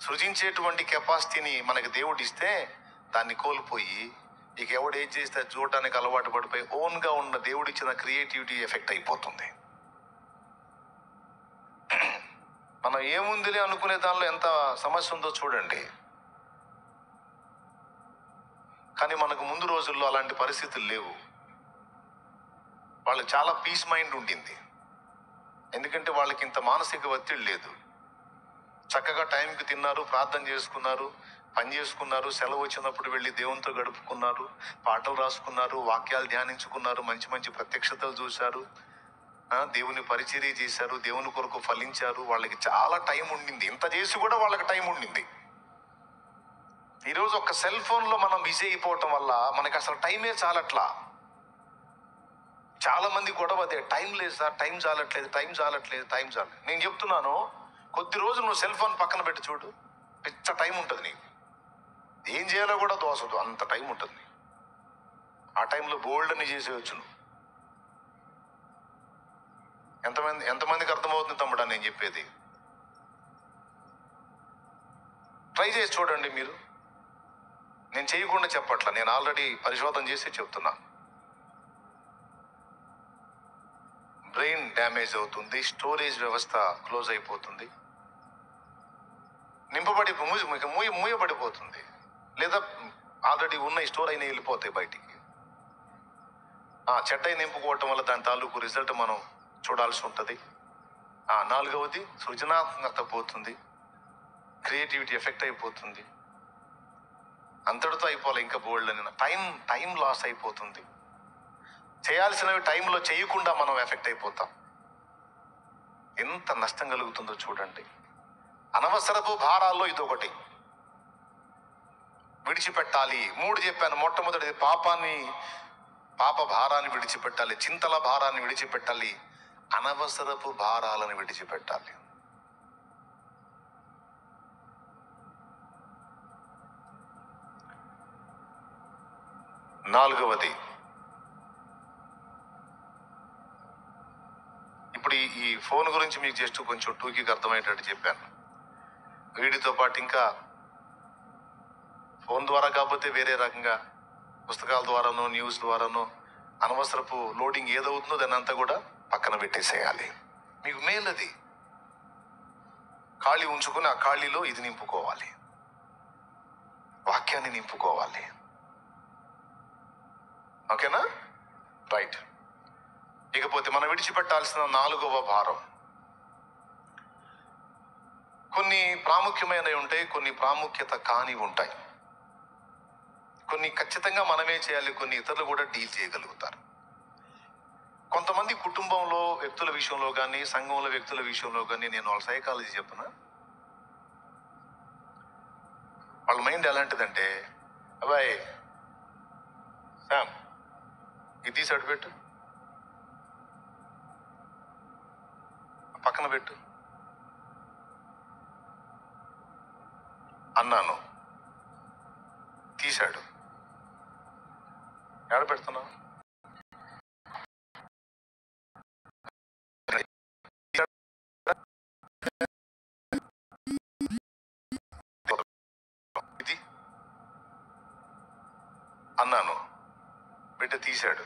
సృజించేటువంటి కెపాసిటీని మనకి దేవుడు ఇస్తే దాన్ని కోల్పోయి ఇక ఎవడు ఏం చేస్తే అది చూడటానికి అలవాటు పడిపోయి ఓన్గా ఉన్న దేవుడిచ్చిన క్రియేటివిటీ ఎఫెక్ట్ అయిపోతుంది. మనం ఏముందిలే అనుకునే దానిలో ఎంత సమస్య ఉందో చూడండి. కానీ మనకు ముందు రోజుల్లో అలాంటి పరిస్థితులు లేవు. వాళ్ళకి చాలా పీస్ మైండ్ ఉండింది. ఎందుకంటే వాళ్ళకి ఇంత మానసిక ఒత్తిడి లేదు. చక్కగా టైంకి తిన్నారు, ప్రార్థన చేసుకున్నారు, పని చేసుకున్నారు, సెలవు వచ్చినప్పుడు వెళ్ళి దేవునితో గడుపుకున్నారు, పాటలు రాసుకున్నారు, వాక్యాలు ధ్యానించుకున్నారు, మంచి మంచి ప్రత్యక్షతలు చూశారు, దేవుని పరిచర్య చేశారు, దేవుని కొరకు ఫలించారు. వాళ్ళకి చాలా టైం ఉండింది. ఇంత చేసి కూడా వాళ్ళకి టైం ఉండింది. ఈరోజు ఒక సెల్ ఫోన్లో మనం బిజీ అయిపోవటం వల్ల మనకి అసలు టైమే చాలట్లా. చాలా మంది గొడవ అదే, టైం లేదు సార్, టైం చాలట్లేదు. నేను చెప్తున్నాను, కొద్ది రోజులు నువ్వు సెల్ ఫోన్ పక్కన పెట్టి చూడు, పిచ్చ టైం ఉంటుంది నీకు. ఏం చేయాలో కూడా దోసదు, అంత టైం ఉంటుంది. ఆ టైంలో బోల్డ్ అని చేసేయచ్చు నువ్వు. ఎంతమందికి అర్థమవుతుంది తమ్ముడా నేను చెప్పేది? ట్రై చేసి చూడండి మీరు. నేను చేయకుండా చెప్పట్లా, నేను ఆల్రెడీ పరిశోధన చేసి చెప్తున్నా. బ్రెయిన్ డ్యామేజ్ అవుతుంది, స్టోరేజ్ వ్యవస్థ క్లోజ్ అయిపోతుంది, మూయబడిపోతుంది, లేదా ఆల్రెడీ ఉన్న స్టోర్ అయినా వెళ్ళిపోతాయి బయటికి. చెడ్డ నింపుకోవటం వల్ల దాని తాలూకు రిజల్ట్ మనం చూడాల్సి ఉంటుంది. 4వది సృజనాత్మకత పోతుంది, క్రియేటివిటీ ఎఫెక్ట్ అయిపోతుంది. అంతటితో అయిపోలే, ఇంకా బోల్డ్ అని టైం లాస్ అయిపోతుంది. చేయాల్సినవి టైంలో చేయకుండా మనం ఎఫెక్ట్ అయిపోతాం. ఎంత నష్టం కలుగుతుందో చూడండి. అనవసరపు భారాల్లో ఇదొకటి. విడిచిపెట్టాలి. 3 చెప్పాను. మొట్టమొదటిది పాప భారాన్ని విడిచిపెట్టాలి, చింతల భారాన్ని విడిచిపెట్టాలి, అనవసరపు భారాలను విడిచిపెట్టాలి. నాలుగవది, ఇప్పుడు ఈ ఫోన్ గురించి మీకు జస్ట్ కొంచెం టూకీకి అర్థమయ్యేటట్టు చెప్పాను. వీటితో పాటు ఇంకా ఫోన్ ద్వారా కాకపోతే వేరే రకంగా పుస్తకాల ద్వారానో న్యూస్ ద్వారానో అనవసరపు లోడింగ్ ఏదవుతుందో దాన్ని అంతా కూడా పక్కన పెట్టేసేయాలి. మీకు మేలు అది. ఖాళీ ఉంచుకొని ఆ ఖాళీలో ఇది నింపుకోవాలి, వాక్యాన్ని నింపుకోవాలి. ఓకేనా? రైట్. ఇకపోతే మనం విడిచిపెట్టాల్సిన 4వ భారం. కొన్ని ప్రాముఖ్యమైనవి ఉంటాయి, కొన్ని ప్రాముఖ్యత కానివి ఉంటాయి. కొన్ని ఖచ్చితంగా మనమే చేయాలి, కొన్ని ఇతరులు కూడా డీల్ చేయగలుగుతారు. కొంతమంది కుటుంబంలో వ్యక్తుల విషయంలో కానీ, సంఘంలో వ్యక్తుల విషయంలో కానీ, నేను వాళ్ళ సైకాలజీ చెప్పిన, వాళ్ళ మైండ్ ఎలాంటిదంటే, అబ్బాయి శామ్ ఇది తీసి అటు పెట్టు, పక్కన పెట్టు అన్నాను, తీశాడు. ఎక్కడ పెడుతున్నావు? ఇది అన్నాను, బిడ్డ తీశాడు.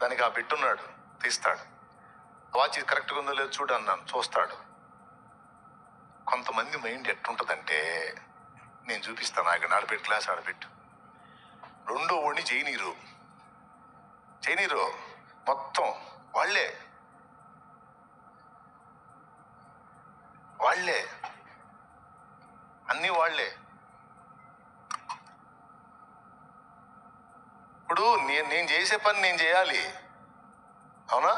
దానికి ఆ బిడ్డున్నాడు, తీస్తాడు. వాచ్ కరెక్ట్గా ఉందో లేదో చూడు అన్నాను, చూస్తాడు. కొంతమంది మైండ్ ఎట్టుంటుందంటే, నేను చూపిస్తాను, ఆగండి, ఆడపెట్టు, గ్లాస్ ఆడపెట్టు. 2వ వాడిని చేయనీరు మొత్తం వాళ్ళే అన్నీ వాళ్ళే. ఇప్పుడు నేను చేసే పని నేను చేయాలి, అవునా?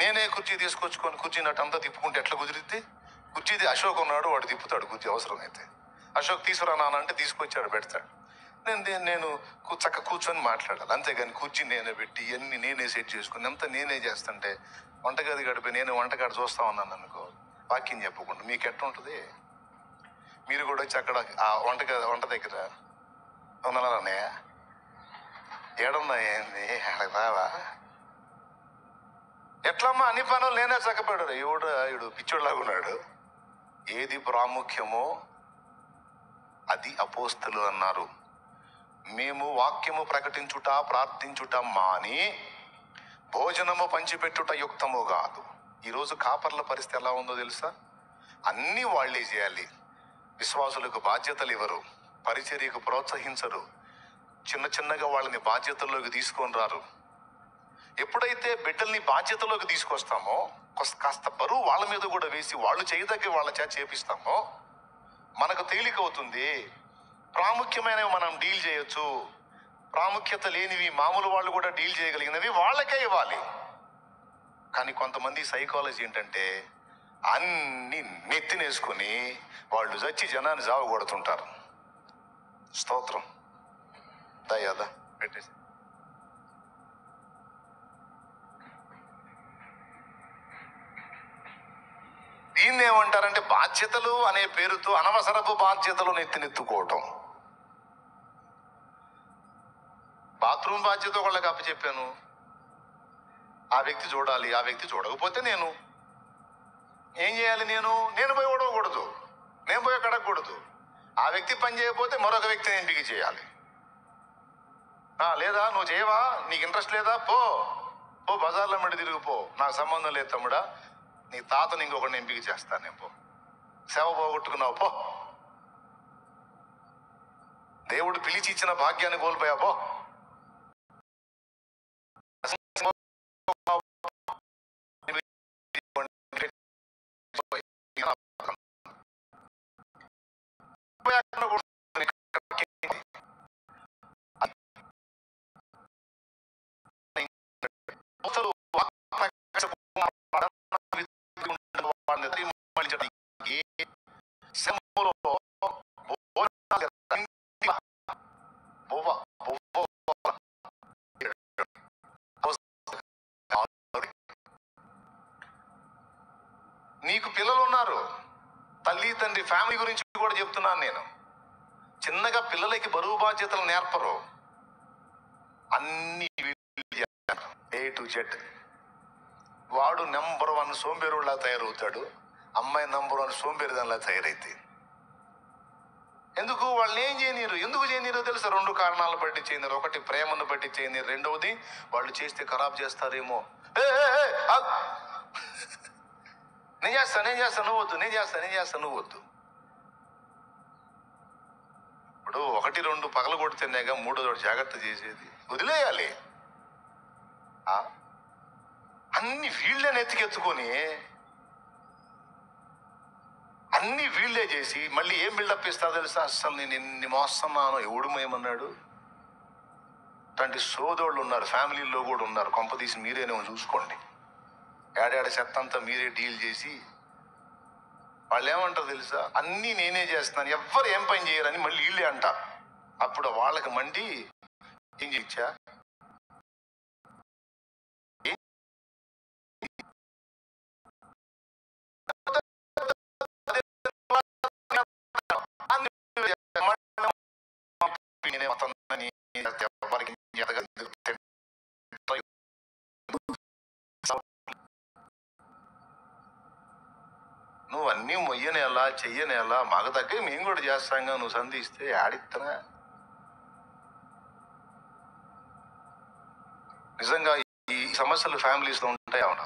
నేనే కుర్చీ తీసుకొచ్చుకొని కుర్చీ నట్టంతా తిప్పుకుంటే ఎట్లా కుదిరిద్ది? కుర్చీది అశోక్ ఉన్నాడు, వాడు తిప్పుతాడు కుర్చీ అవసరమైతే. అశోక్ తీసుకురా నాన్న అంటే తీసుకొచ్చాడు, పెడతాడు. నేను చక్క కూర్చొని మాట్లాడాలి, అంతేగాని కుర్చీ నేనే పెట్టి ఇవన్నీ నేనే సెట్ చేసుకుని అంతా నేనే చేస్తుంటే, వంటగది గడిపి నేను వంటగది చూస్తా ఉన్నాను అనుకో, వాక్యం చెప్పకుండా మీకు ఎట్టుంటుంది? మీరు కూడా వచ్చి అక్కడ ఆ వంట దగ్గర ఉన్నానే, ఏడున్నా ఏంది అక్కడికి రావా? ఎట్లమ్మా అన్ని పనులు నేనే చక్కపెడాడు. ఈడు పిచ్చోడ్లాగా ఉన్నాడు. ఏది ప్రాముఖ్యమో అది అపోస్తలు అన్నారు. మేము వాక్యము ప్రకటించుట ప్రార్థించుట మాని భోజనము పంచిపెట్టుట యుక్తము కాదు. ఈరోజు కాపర్ల పరిస్థితి ఎలా ఉందో తెలుసా? అన్నీ వాళ్ళే చేయాలి. విశ్వాసులకు బాధ్యతలు ఇవ్వరు, పరిచర్యకు ప్రోత్సహించరు, చిన్న చిన్నగా వాళ్ళని బాధ్యతల్లోకి తీసుకొని రారు. ఎప్పుడైతే బిడ్డల్ని బాధ్యతలోకి తీసుకొస్తామో, కాస్త బరువు వాళ్ళ మీద కూడా వేసి వాళ్ళు చేయదగ్గ వాళ్ళ చేత చేపిస్తామో మనకు తేలిక అవుతుంది. ప్రాముఖ్యమైనవి మనం డీల్ చేయొచ్చు, ప్రాముఖ్యత లేనివి మామూలు వాళ్ళు కూడా డీల్ చేయగలిగినవి వాళ్ళకే ఇవ్వాలి. కానీ కొంతమంది సైకాలజీ ఏంటంటే అన్ని నెత్తినేసుకుని వాళ్ళు చచ్చి జనాన్ని జావగొడుతుంటారు. స్తోత్రం. దయాదా పెట్టేసి దీన్ని ఏమంటారంటే బాధ్యతలు అనే పేరుతో అనవసరపు బాధ్యతలు నెత్తినెత్తుకోవటం. బాత్రూమ్ బాధ్యత వాళ్ళకి అప్పచెప్పాను, ఆ వ్యక్తి చూడాలి, ఆ వ్యక్తి చూడకపోతే నేను ఏం చేయాలి? నేను పోయి ఓడవకూడదు, నేను పోయి కడగకూడదు. ఆ వ్యక్తి పని చేయకపోతే మరొక వ్యక్తిని ఎంపిక చేయాలి. లేదా నువ్వు చేయవా, నీకు ఇంట్రెస్ట్ లేదా, పో బజార్లో మెడి తిరిగిపో, నాకు సంబంధం లేదు తమ్ముడా, నీ తాతని ఇంకొకటి ఎంపిక చేస్తాను, నేను పో. సేవ పోగొట్టుకున్నావు, పో. దేవుడు పిలిచి ఇచ్చిన భాగ్యాన్ని కోల్పోయా, పో. నీకు పిల్లలు ఉన్నారు, తల్లి తండ్రి ఫ్యామిలీ గురించి కూడా చెప్తున్నాను నేను. చిన్నగా పిల్లలకి బరువు బాధ్యతలు నేర్పరు, అన్ని A to Z. వాడు నెంబర్ 1 సోంబేరులా తయారవుతాడు, అమ్మాయి నెంబర్ 1 సోంబేరిదానిలా తయారైతే. ఎందుకు వాళ్ళని ఏం చేయనీరు? ఎందుకు చేయనీరో తెలుసా? 2 కారణాలు బట్టి చేయనీరు. ఒకటి ప్రేమను బట్టి చేయనీరు, రెండవది వాళ్ళు చేస్తే ఖరాబ్ చేస్తారేమో. నేను చేస్తా నువ్వు వద్దు, నేను చేస్తా నువ్వు వద్దు. ఇప్పుడు 1, 2 పగల కొడితేనేగా 3వ జాగ్రత్త చేసేది. వదిలేయాలి. అన్ని వీళ్ళే నెత్తికెత్తుకొని అన్ని వీళ్ళే చేసి మళ్ళీ ఏం బిల్డప్ ఇస్తా తెలుసా? అసలు నేను ఎన్ని మోస్తున్నానో ఎవడు మేమన్నాడు. అట్లాంటి సోదోళ్ళు ఉన్నారు, ఫ్యామిలీలో కూడా ఉన్నారు. కొంపదీసి మీరేనేమో చూసుకోండి. ఏడాడ చెత్త అంతా మీరే డీల్ చేసి వాళ్ళు ఏమంటారు తెలుసా? అన్నీ నేనే చేస్తున్నాను, ఎవ్వరు ఏం పని చేయరని మళ్ళీ వీళ్ళే అంటారు. అప్పుడు వాళ్ళకి మండి ఏం చేయచ్చా? నువ్వు అన్నీ మొయ్యనేలా చెయ్యనేలా మాకు తగ్గే మేము కూడా చేస్తాంగా, నువ్వు సంధిస్తే ఆడిత్తనా? నిజంగా ఈ సమస్యలు ఫ్యామిలీస్ లో ఉంటాయి. అవునా?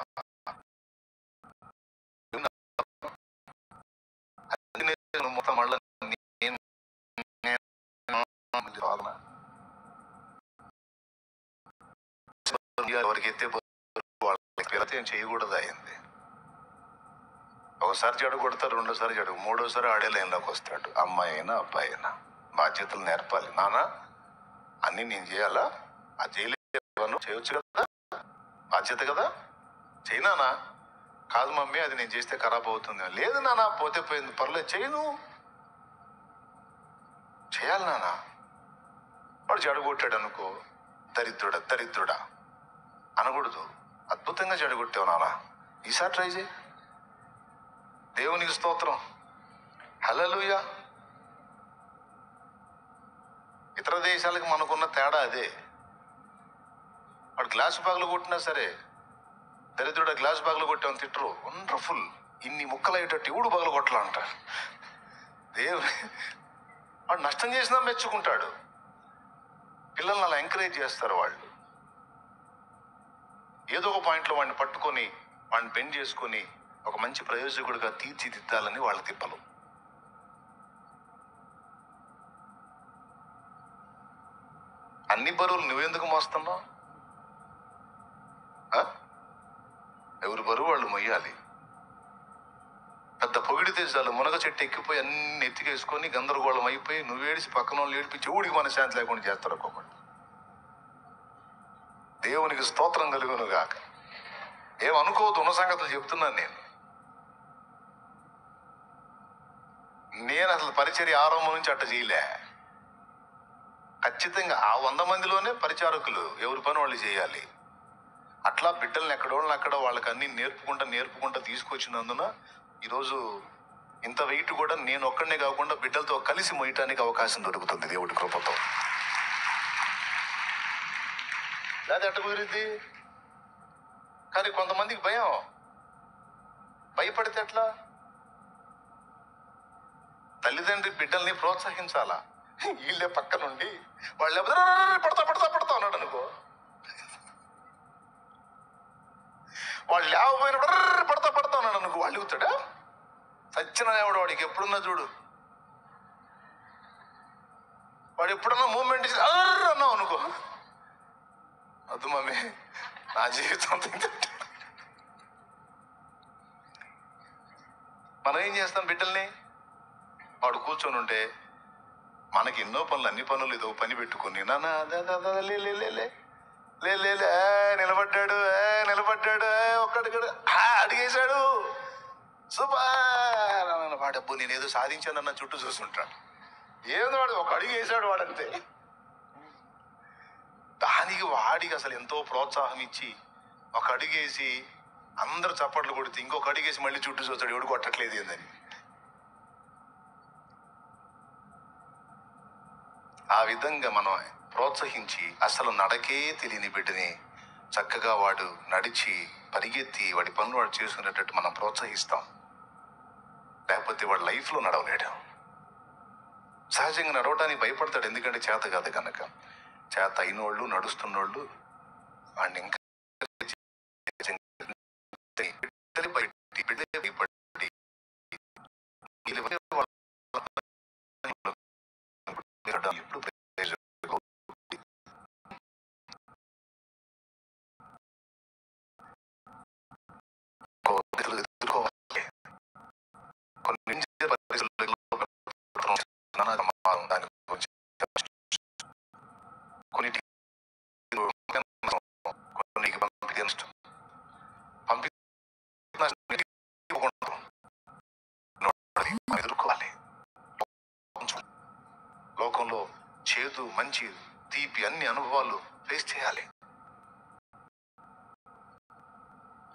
మొత్తం మళ్ళీ ఎవరికి ఎత్తే ఏం చేయకూడదు అయింది. ఒకసారి చెడు కొడతారు, రెండోసారి చెడు, మూడోసారి ఆడే లైన్లోకి వస్తాడు. అమ్మాయి అయినా అబ్బాయి అయినా బాధ్యతలు నేర్పాలి. నాన్న అన్నీ నేను చేయాలా? అది చేయలేదు, చేయొచ్చు కదా, బాధ్యత కదా, చేయనానా? కాదు మమ్మీ, అది నేను చేస్తే ఖరాబ్ అవుతుంది. లేదు నాన్న, పోతే పోయింది, పర్లేదు, చేయను, చేయాలి నాన్న. వాడు చెడగొట్టాడు అనుకో, దరిద్రుడా అనకూడదు. అద్భుతంగా చెడగొట్టావు నాన్న, ఈసారి ట్రై చేయి. దేవునికి స్తోత్రం, హల్లెలూయా. ఇతర దేశాలకు మనకున్న తేడా అదే. వాడు గ్లాసు పగలు కొట్టినా సరే, దరిద్రుడ గ్లాసు పగలు కొట్టామని తిట్టరు. వండర్ఫుల్, ఇన్ని ముక్కలు అయ్యేటట్టు ఎవడు పగలు కొట్టలా అంటారు. దేవుడు వాడు నష్టం చేసినా మెచ్చుకుంటాడు. పిల్లల్ని అలా ఎంకరేజ్ చేస్తారు వాళ్ళు. ఏదో ఒక పాయింట్లో వాడిని పట్టుకొని వాడిని బెండ్ చేసుకొని ఒక మంచి ప్రయోజకుడిగా తీర్చిదిద్దాలని వాళ్ళ తిప్పలు. అన్ని బరువులు నువ్వెందుకు మోస్తున్నావు? ఎవరి బరువు వాళ్ళు మొయ్యాలి. పెద్ద పొగిడితే చాలు మునగ చెట్టు ఎక్కిపోయి అన్ని ఎత్తికేసుకొని గందరగోళం అయిపోయి నువ్వేడిసి పక్కన వాళ్ళు ఏడిపి చెవుడికి మనశ్శాంతి లేకుండా చేస్తారు ఒక్కొక్కటి. దేవునికి స్తోత్రం కలుగును గాక. ఏమనుకోవద్దు, ఉన్న సంగతులు చెప్తున్నాను నేను అసలు పరిచర్య ఆరంభం నుంచి అట్ట చేయలే. ఖచ్చితంగా ఆ 100 మందిలోనే పరిచారకులు ఎవరి పని వాళ్ళు చేయాలి. అట్లా బిడ్డల్ని ఎక్కడోళ్ళని అక్కడ వాళ్ళకి అన్ని నేర్పుకుంటా తీసుకొచ్చినందున ఈరోజు ఇంత వెయిట్ కూడా నేను ఒక్కడనే కాకుండా బిడ్డలతో కలిసి మోయటానికి అవకాశం దొరుకుతుంది దేవుడి కృపతో. లేదా ఎట్ట కుదిరిద్ది? కానీ కొంతమందికి భయపడితే ఎట్లా? తల్లిదండ్రి బిడ్డల్ని ప్రోత్సహించాలా. వీళ్ళే పక్క నుండి వాళ్ళు పడతా అన్నాడు అనుకో, వాళ్ళు లేకపోయినప్పుడు పడతా ఉన్నాడు అనుకో, వాళ్ళు ఎగుతాడా? సత్యనారాయణ వాడికి ఎప్పుడున్నా చూడు, వాడు ఎప్పుడన్నా మూమెంట్ అన్నావు అనుకో, వద్దు మమ్మీ నా జీవితం. మనం ఏం చేస్తాం? బిడ్డల్ని వాడు కూర్చొని ఉంటే మనకి ఎన్నో పనులు, అన్ని పనులు ఏదో పని పెట్టుకుని నాన్న నిలబడ్డాడు ఒక్కడికడు అడిగేశాడు సూపర్ వాడబ్బు నేనేదో సాధించానన్న చుట్టూ చూస్తుంటాడు. ఏదో వాడు ఒక అడుగు వేసాడు వాడంతే. దానికి వాడికి అసలు ఎంతో ప్రోత్సాహం ఇచ్చి ఒక అడుగేసి అందరు చప్పట్లు కొడితే ఇంకొక అడుగేసి మళ్ళీ చుట్టూ చూస్తాడు, ఎవడు కొట్టట్లేదు ఏందని. ఆ విధంగా మనం ప్రోత్సహించి అసలు నడకే తెలియని బిడ్డని చక్కగా వాడు నడిచి పరిగెత్తి వాడి పనులు వాడు చేసుకునేటట్టు మనం ప్రోత్సహిస్తాం. లేకపోతే వాడు లైఫ్లో నడవలేడు. సహజంగా నడవడానికి భయపడతాడు, ఎందుకంటే చేత కాదు కనుక. చేత అయినోళ్ళు నడుస్తున్నోళ్ళు వాడిని ఇంకా ఎదుర్కోవాలి. లోకంలో చేదు మంచి తీపి అన్ని అనుభవాలు ఫేస్ చేయాలి.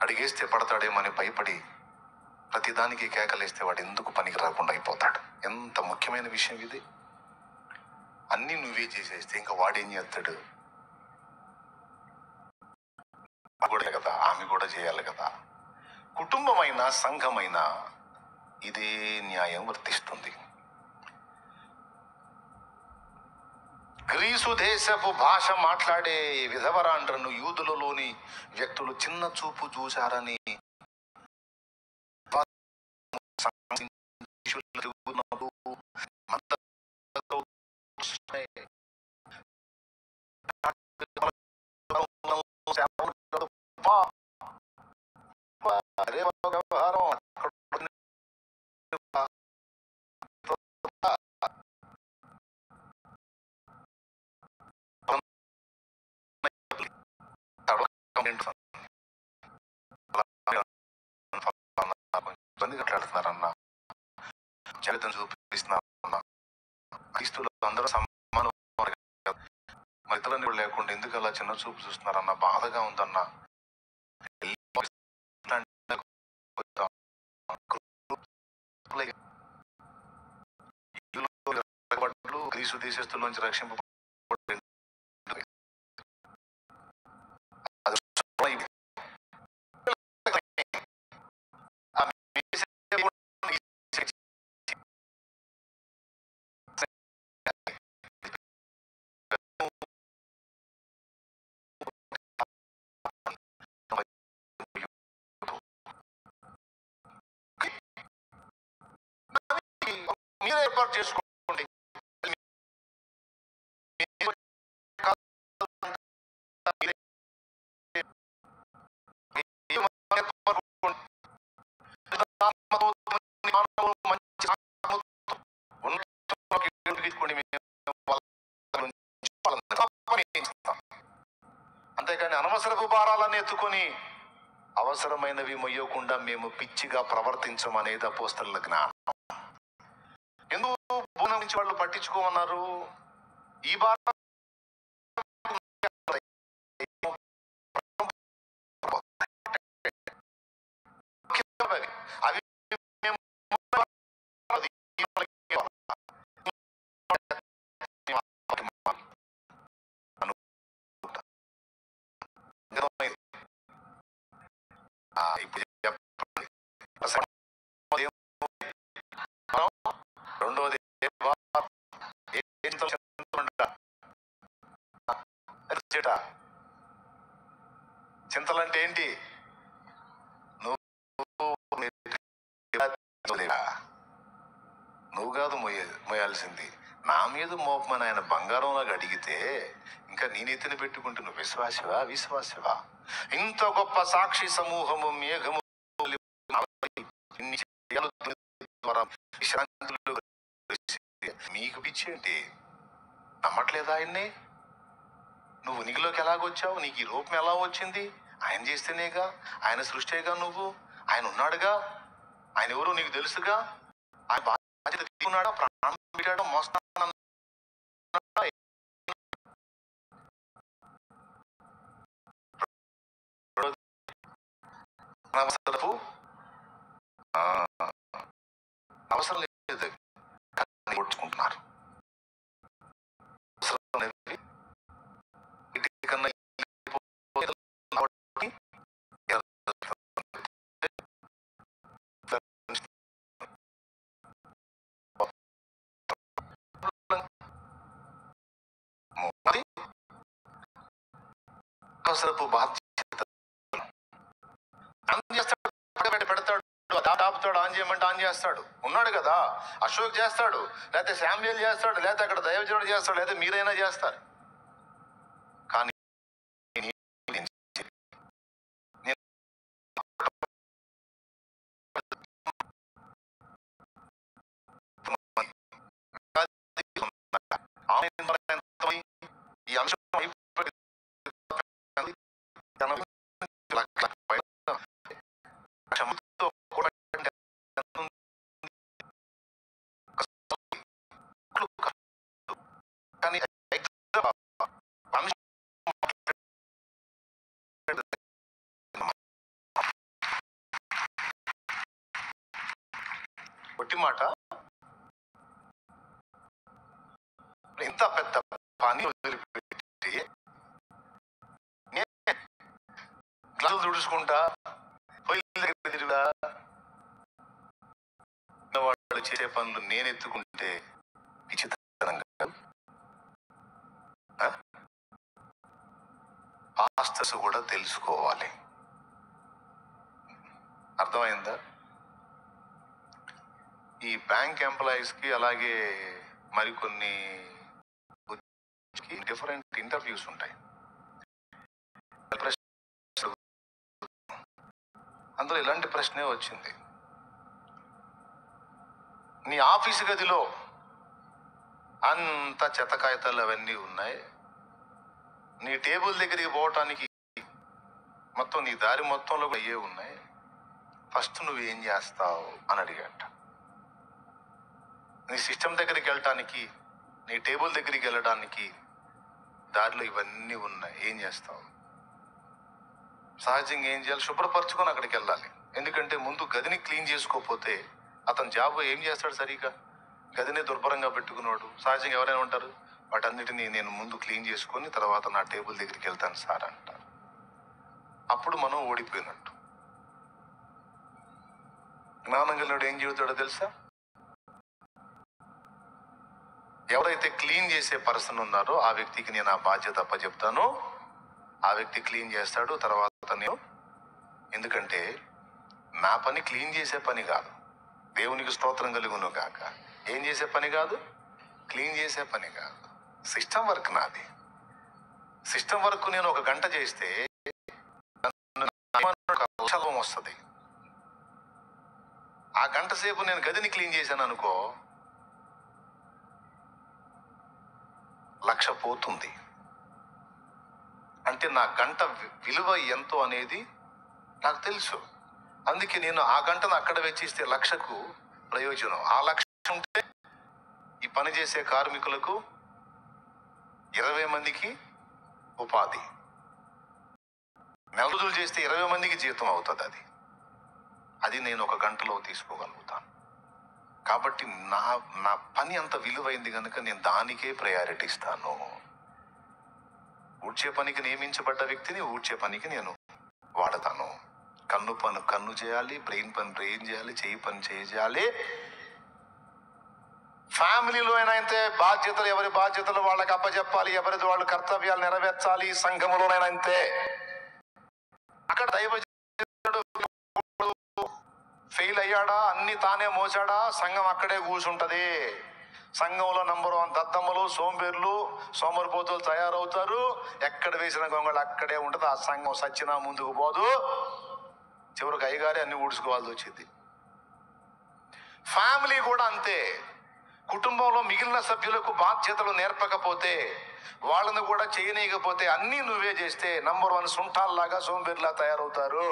అడిగేస్తే పడతాడేమని భయపడి ప్రతిదానికి కేకలేస్తే వాడు ఎందుకు పనికి రాకుండా అయిపోతాడు. ఎంత ముఖ్యమైన విషయం ఇది. అన్ని నువ్వే చేసేస్తే ఇంకా వాడేం చేస్తాడు? కదా, ఆమె కూడా చేయాలి కదా. కుటుంబమైనా సంఘమైనా ఇదే న్యాయం వర్తిస్తుంది. గ్రీసు దేశపు భాష మాట్లాడే విధవరాండ్రను యూదులలోని వ్యక్తులు చిన్న చూపు చూశారని మాట్లాడుతున్నారన్న చరిత్రను చూపిస్తున్నారన్న. క్రీస్తులు అందరూ సమానం, మరి ఇతరులను లేకుండా ఎందుకు అలా చిన్న చూపు చూస్తున్నారన్న బాధగా ఉందన్న. గ్రీసు దేశస్తుల నుంచి రక్షింప మీరే ఏర్పాటు చేసుకోండి. అంతేకాని అనవసరపు భారాలను ఎత్తుకొని అవసరమైనవి మొయ్యకుండా మేము పిచ్చిగా ప్రవర్తించమనేది అపోస్తలుల జ్ఞానం. ఎందుకు భూమి నుంచి వాళ్ళు పట్టించుకోమన్నారు? ఈ భారం అవి రెండోది చింతలంటే ఏంటి? నువ్వు కాదు మోయాల్సింది, నా మీద మోపమని ఆయన బంగారంలాగా అడిగితే ఇంకా నీ నెత్తిన పెట్టుకుంటూ నువ్వు విశ్వాసవా? ఇంత గొప్ప సాక్షి సమూహము మేఘము మీకు పిచ్చేంటి? నమ్మట్లేదా ఆయన్ని? నువ్వు ఉనికిలోకి ఎలాగొచ్చావు? నీకు ఈ రూపం ఎలా వచ్చింది? ఆయన చేస్తేనేగా, ఆయన సృష్టిగా, నువ్వు ఆయన ఉన్నాడుగా, ఆయన ఎవరో నీకు తెలుసుగా, ఆయన బాధ్యత తీసుకున్నాడా, ప్రాణం పెట్టాడా, మోస్తాడు. అవసరం లేదు కొట్టుకుంటున్నారు. అవసరపు బాధ్యత పెడతాడు, ఆపుతాడు, ఆన్ చేయమంటే ఆన్ చేస్తాడు. ఉన్నాడు కదా, అశోక్ చేస్తాడు, లేకపోతే శామ్యుయల్ చేస్తాడు, లేకపోతే అక్కడ దైవజనుడు చేస్తాడు, లేకపోతే మీరైనా చేస్తారు. కానీ ఈ అంశం ఒట్టి మాట, ఇంత పెద్ద పని వదిలిపెట్టి గ్లాసులు తుడుచుకుంటా వాళ్ళు చేసే పనులు నేను ఎత్తుకుంటే విచిత్రంగా. పాస్టర్స్ కూడా తెలుసుకోవాలి. అర్థమైందా? ఈ బ్యాంక్ ఎంప్లాయీస్ కి అలాగే మరికొన్ని డిఫరెంట్ ఇంటర్వ్యూస్ ఉంటాయి. అందులో ఇలాంటి ప్రశ్నే వచ్చింది. నీ ఆఫీసు గదిలో అంత చెత్త కాగితాలు అవన్నీ ఉన్నాయి, నీ టేబుల్ దగ్గరికి పోవటానికి మొత్తం నీ దారి మొత్తంలో అయ్యే ఉన్నాయి, ఫస్ట్ నువ్వేం చేస్తావు అని అడిగట. నీ సిస్టమ్ దగ్గరికి వెళ్ళటానికి, నీ టేబుల్ దగ్గరికి వెళ్ళడానికి దారిలో ఇవన్నీ ఉన్నాయి, ఏం చేస్తావు? సహజంగా ఏం చేయాలి? శుభ్రపరచుకొని అక్కడికి వెళ్ళాలి. ఎందుకంటే ముందు గదిని క్లీన్ చేసుకోకపోతే అతని జాబ్ ఏం చేస్తాడు? సరిగా గదిని దుర్భరంగా పెట్టుకున్నాడు. సహజంగా ఎవరైనా ఉంటారు, వాటన్నిటిని నేను ముందు క్లీన్ చేసుకొని తర్వాత నా టేబుల్ దగ్గరికి వెళ్తాను సార్ అంటారు. అప్పుడు మనం ఓడిపోయినట్టు. జ్ఞానం కలిగినోడు ఏం చెబుతాడో తెలుసా? ఎవరైతే క్లీన్ చేసే పర్సన్ ఉన్నారో ఆ వ్యక్తికి నేను ఆ బాధ్యత అప్పచెప్తాను, ఆ వ్యక్తి క్లీన్ చేస్తాడు, తర్వాత నేను, ఎందుకంటే నా పని క్లీన్ చేసే పని కాదు. దేవునికి స్తోత్రం కలుగును గాక. ఏం చేసే పని కాదు, క్లీన్ చేసే పని కాదు, సిస్టమ్ వర్క్ నాది. సిస్టమ్ వర్క్ నేను 1 గంట చేస్తే లక్షలం వస్తుంది. ఆ గంట సేపు నేను గదిని క్లీన్ చేశాను అనుకో, 1,00,000 పోతుంది. అంటే నా గంట విలువ ఎంతో అనేది నాకు తెలుసు. అందుకే నేను ఆ గంటను అక్కడ వెచ్చిస్తే 1,00,000కు ప్రయోజనం. ఆ 1,00,000 ఉంటే ఈ పని చేసే కార్మికులకు 20 మందికి ఉపాధి, నెల రోజులు చేస్తే 20 మందికి జీతం అవుతుంది. అది నేను 1 గంటలో తీసుకోగలుగుతాను. కాబట్టి నా పని అంత విలువైంది కనుక నేను దానికే ప్రయారిటీ ఇస్తాను. ఊడ్చే పనికి నియమించబడ్డ వ్యక్తిని ఊడ్చే పనికి నేను వాడతాను. కన్ను చేయాలి, బ్రెయిన్ చేయాలి, చెయ్యి పని చేయాలి. ఫ్యామిలీలో అయినా అంతే, బాధ్యతలు ఎవరి బాధ్యతలు వాళ్ళకి అప్పచెప్పాలి, ఎవరిది వాళ్ళు కర్తవ్యాలు నెరవేర్చాలి. సంఘములోనైనా అంతే. అక్కడ దైవజనుడు ఫెయిల్ అయ్యాడా, అన్ని తానే మోసాడా, సంఘం అక్కడే కూర్చుంటది. సంఘంలో నంబర్ 1 దద్దమ్మలు, సోంబేర్లు, సోమరిపోతులు తయారవుతారు. ఎక్కడ వేసిన గొంగళి అక్కడే ఉంటది. ఆ సంఘం సచ్చినా ముందుకు పోదు. చివరికి అయ్యగారే అన్ని ఊడ్చుకోవాల్సి వచ్చింది. ఫ్యామిలీ కూడా అంతే. కుటుంబంలో మిగిలిన సభ్యులకు బాధ్యతలు నేర్పకపోతే, వాళ్ళను కూడా చేయనీయకపోతే, అన్నీ నువ్వే చేస్తే నంబర్ 1 సుంఠాల్లాగా, సోంబేర్లా తయారవుతారు.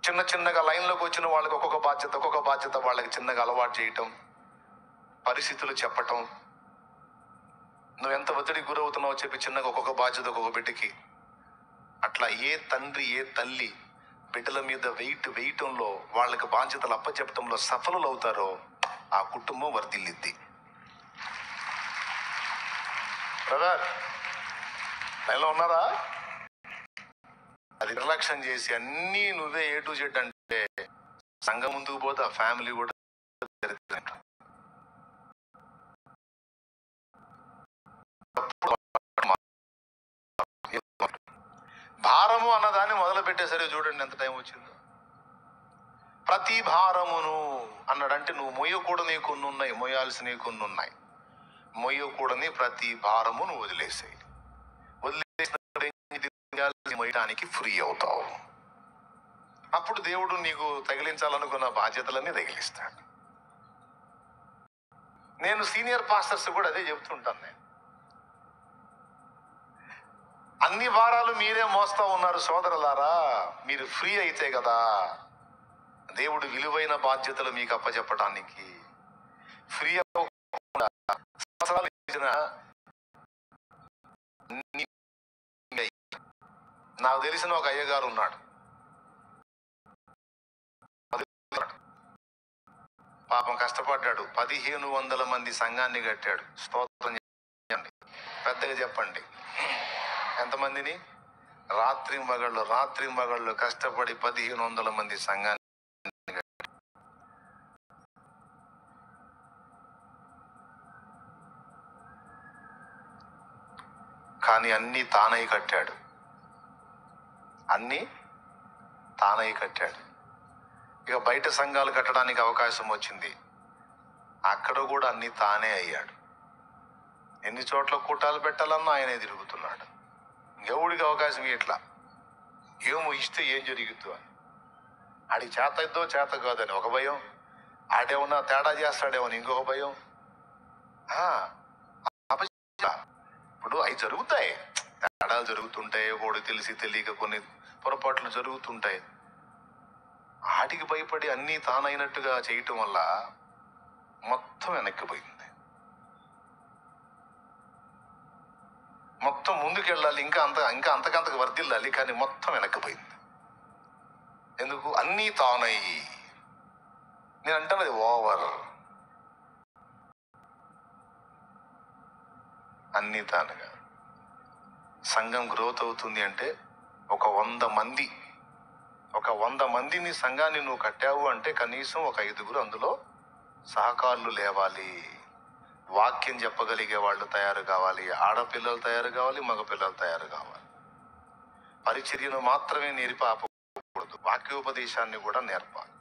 చిన్నగా లైన్లోకి వచ్చిన వాళ్ళకి ఒక్కొక్క బాధ్యత వాళ్ళకి చిన్నగా అలవాటు చేయటం, పరిస్థితులు చెప్పటం, నువ్వు ఎంత ఒత్తిడికి గురవుతున్నావో చెప్పి చిన్నగా ఒక్కొక్క బాధ్యత ఒక్కొక్క బిడ్డకి. అట్లా ఏ తండ్రి ఏ తల్లి బిడ్డల మీద వేయటంలో, వాళ్ళకి బాధ్యతలు అప్పచెప్పటంలో సఫలులు అవుతారో ఆ కుటుంబం వర్ధిల్లిద్ది. బ్రదర్ లైన్లో ఉన్నారా? అది నిర్లక్ష్యం చేసి అన్నీ నువ్వే A to Z అంటే సంఘం ముందుకు పోతే ఆ ఫ్యామిలీ కూడా భారము అన్నదాన్ని మొదలు పెట్టేసరికి చూడండి ఎంత టైం వచ్చిందో. ప్రతి భారమును అన్నాడంటే నువ్వు మొయ్యకూడని కొన్ని ఉన్నాయి, మొయ్యాల్సినవి కొన్ని ఉన్నాయి. మొయ్యకూడని ప్రతి భారమును వదిలేసేయి. మొయ్యడానికి ఫ్రీ అవుతావు. అప్పుడు దేవుడు నీకు తగిలించాలనుకున్న బాధ్యతలన్నీ తగిలిస్తాడు. నేను సీనియర్ పాస్టర్స్ కూడా అదే చెప్తుంటాను. నేను అన్ని భారాలు మీరే మోస్తా ఉన్నారు సోదరులారా, మీరు ఫ్రీ అయితే కదా దేవుడు విలువైన బాధ్యతలు మీకు అప్పచెప్పడానికి. ఫ్రీ అవ్వకుండా నాకు తెలిసిన ఒక అయ్యగారు ఉన్నాడు. పాపం కష్టపడ్డాడు. 1,500 మంది సంఘాన్ని కట్టాడు. స్తోత్రం చేయండి, పెద్దగా చెప్పండి. ఎంతమందిని? రాత్రి మగళ్ళు కష్టపడి 1,500 మంది సంఘాన్ని. కానీ అన్నీ తానై కట్టాడు. ఇక బయట సంఘాలు కట్టడానికి అవకాశం వచ్చింది. అక్కడ కూడా అన్ని తానే అయ్యాడు. ఎన్ని చోట్ల కూటాలు పెట్టాలన్నా ఆయనే తిరుగుతున్నాడు. ఎవడికి అవకాశం ఇట్లా ఏమో ఇస్తే ఏం జరుగుద్దు అని. ఆడికి చేత ఇద్దో చేత కాదని ఒక భయం, ఆడేమన్నా తేడా చేస్తాడేమని ఇంకొక భయం. ఇప్పుడు అవి జరుగుతాయి, తేడాలు జరుగుతుంటాయి, ఒకటి తెలిసి తెలియక కొన్ని పొరపాట్లు జరుగుతుంటాయి. ఆటికి భయపడి అన్నీ తానైనట్టుగా చేయటం వల్ల మొత్తం వెనక్కిపోయింది. మొత్తం ముందుకెళ్ళాలి, ఇంకా అంతకంతకు వర్ధిల్లాలి, కానీ మొత్తం వెనక్కిపోయింది. ఎందుకు? అన్నీ తానయ్యి. నేను అంటాను అది ఓవర్. అన్నీ తానుగా సంఘం గ్రోత్ అవుతుంది అంటే ఒక 100 మందిని సంఘాన్ని నువ్వు కట్టావు అంటే కనీసం ఒక 5గురు అందులో సహకారులు లేవాలి. వాక్యం చెప్పగలిగే వాళ్ళు తయారు కావాలి. ఆడపిల్లలు తయారు కావాలి, మగపిల్లలు తయారు కావాలి. పరిచర్యను మాత్రమే నేర్పి ఆపకూడదు, వాక్యోపదేశాన్ని కూడా నేర్పాలి.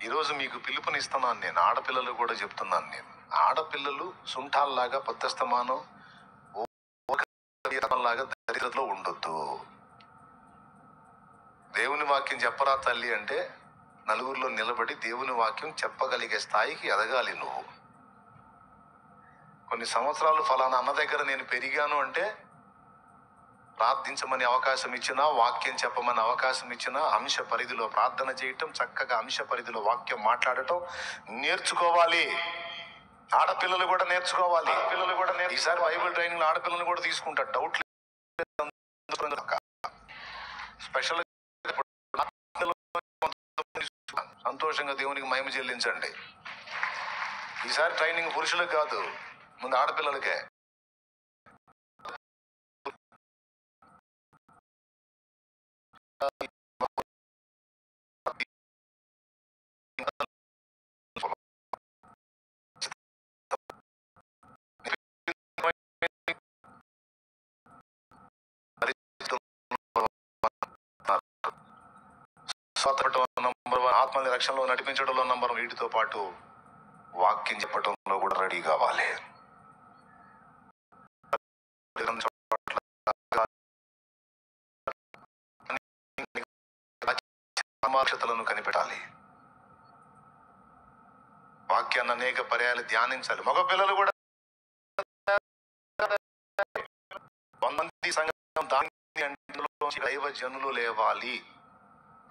ఈరోజు మీకు పిలుపునిస్తున్నాను నేను, ఆడపిల్లలు కూడా చెప్తున్నాను నేను. ఆడపిల్లలు సుంఠాల్లాగా పద్దస్తమానం లాగా దరిద్రతలో ఉండొద్దు. దేవుని వాక్యం చెప్పరా తల్లి అంటే నలుగురిలో నిలబడి దేవుని వాక్యం చెప్పగలిగే స్థాయికి ఎదగాలి నువ్వు. కొన్ని సంవత్సరాలు ఫలానా అన్న దగ్గర నేను పెరిగాను అంటే ప్రార్థించమని అవకాశం ఇచ్చినా, వాక్యం చెప్పమని అవకాశం ఇచ్చినా, అంశ పరిధిలో ప్రార్థన చేయటం, చక్కగా అంశ పరిధిలో వాక్యం మాట్లాడటం నేర్చుకోవాలి. ఆడపిల్లలు కూడా నేర్చుకోవాలి. ఈసారి బైబిల్ ట్రైనింగ్ ఆడపిల్లలు కూడా తీసుకుంటారు, డౌట్ లేదు. స్పెషల్ సంతోషంగా దేవునికి మహిమ చెల్లించండి. ఈసారి ట్రైనింగ్ పురుషులకు కాదు, ముందు ఆడపిల్లలకే. ఆత్మని రక్షణలో నడిపించడంలో నంబర్, వీటితో పాటు వాక్యం చెప్పడంలో కూడా రెడీ కావాలి. సమాక్షతలను కనిపెట్టాలి. వాక్యాన్ని అనేక పర్యాలు ధ్యానించాలి. మగ పిల్లలు కూడా 100 మంది సంఘం దైవ జనులు లేవాలి.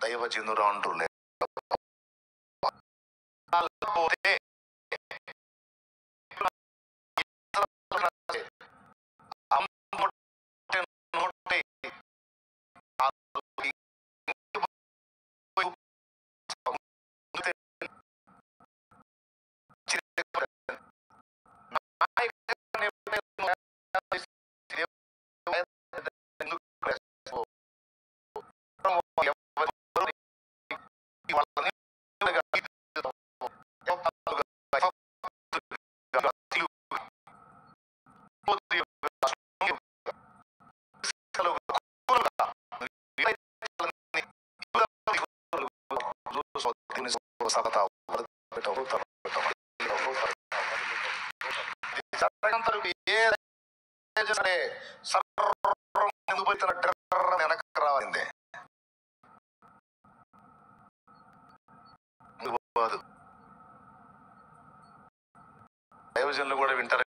దైవ జనురాండ్రు లేకపోతే వెనక్కి రావాలిందే. దైవజనులు కూడా వింటారు.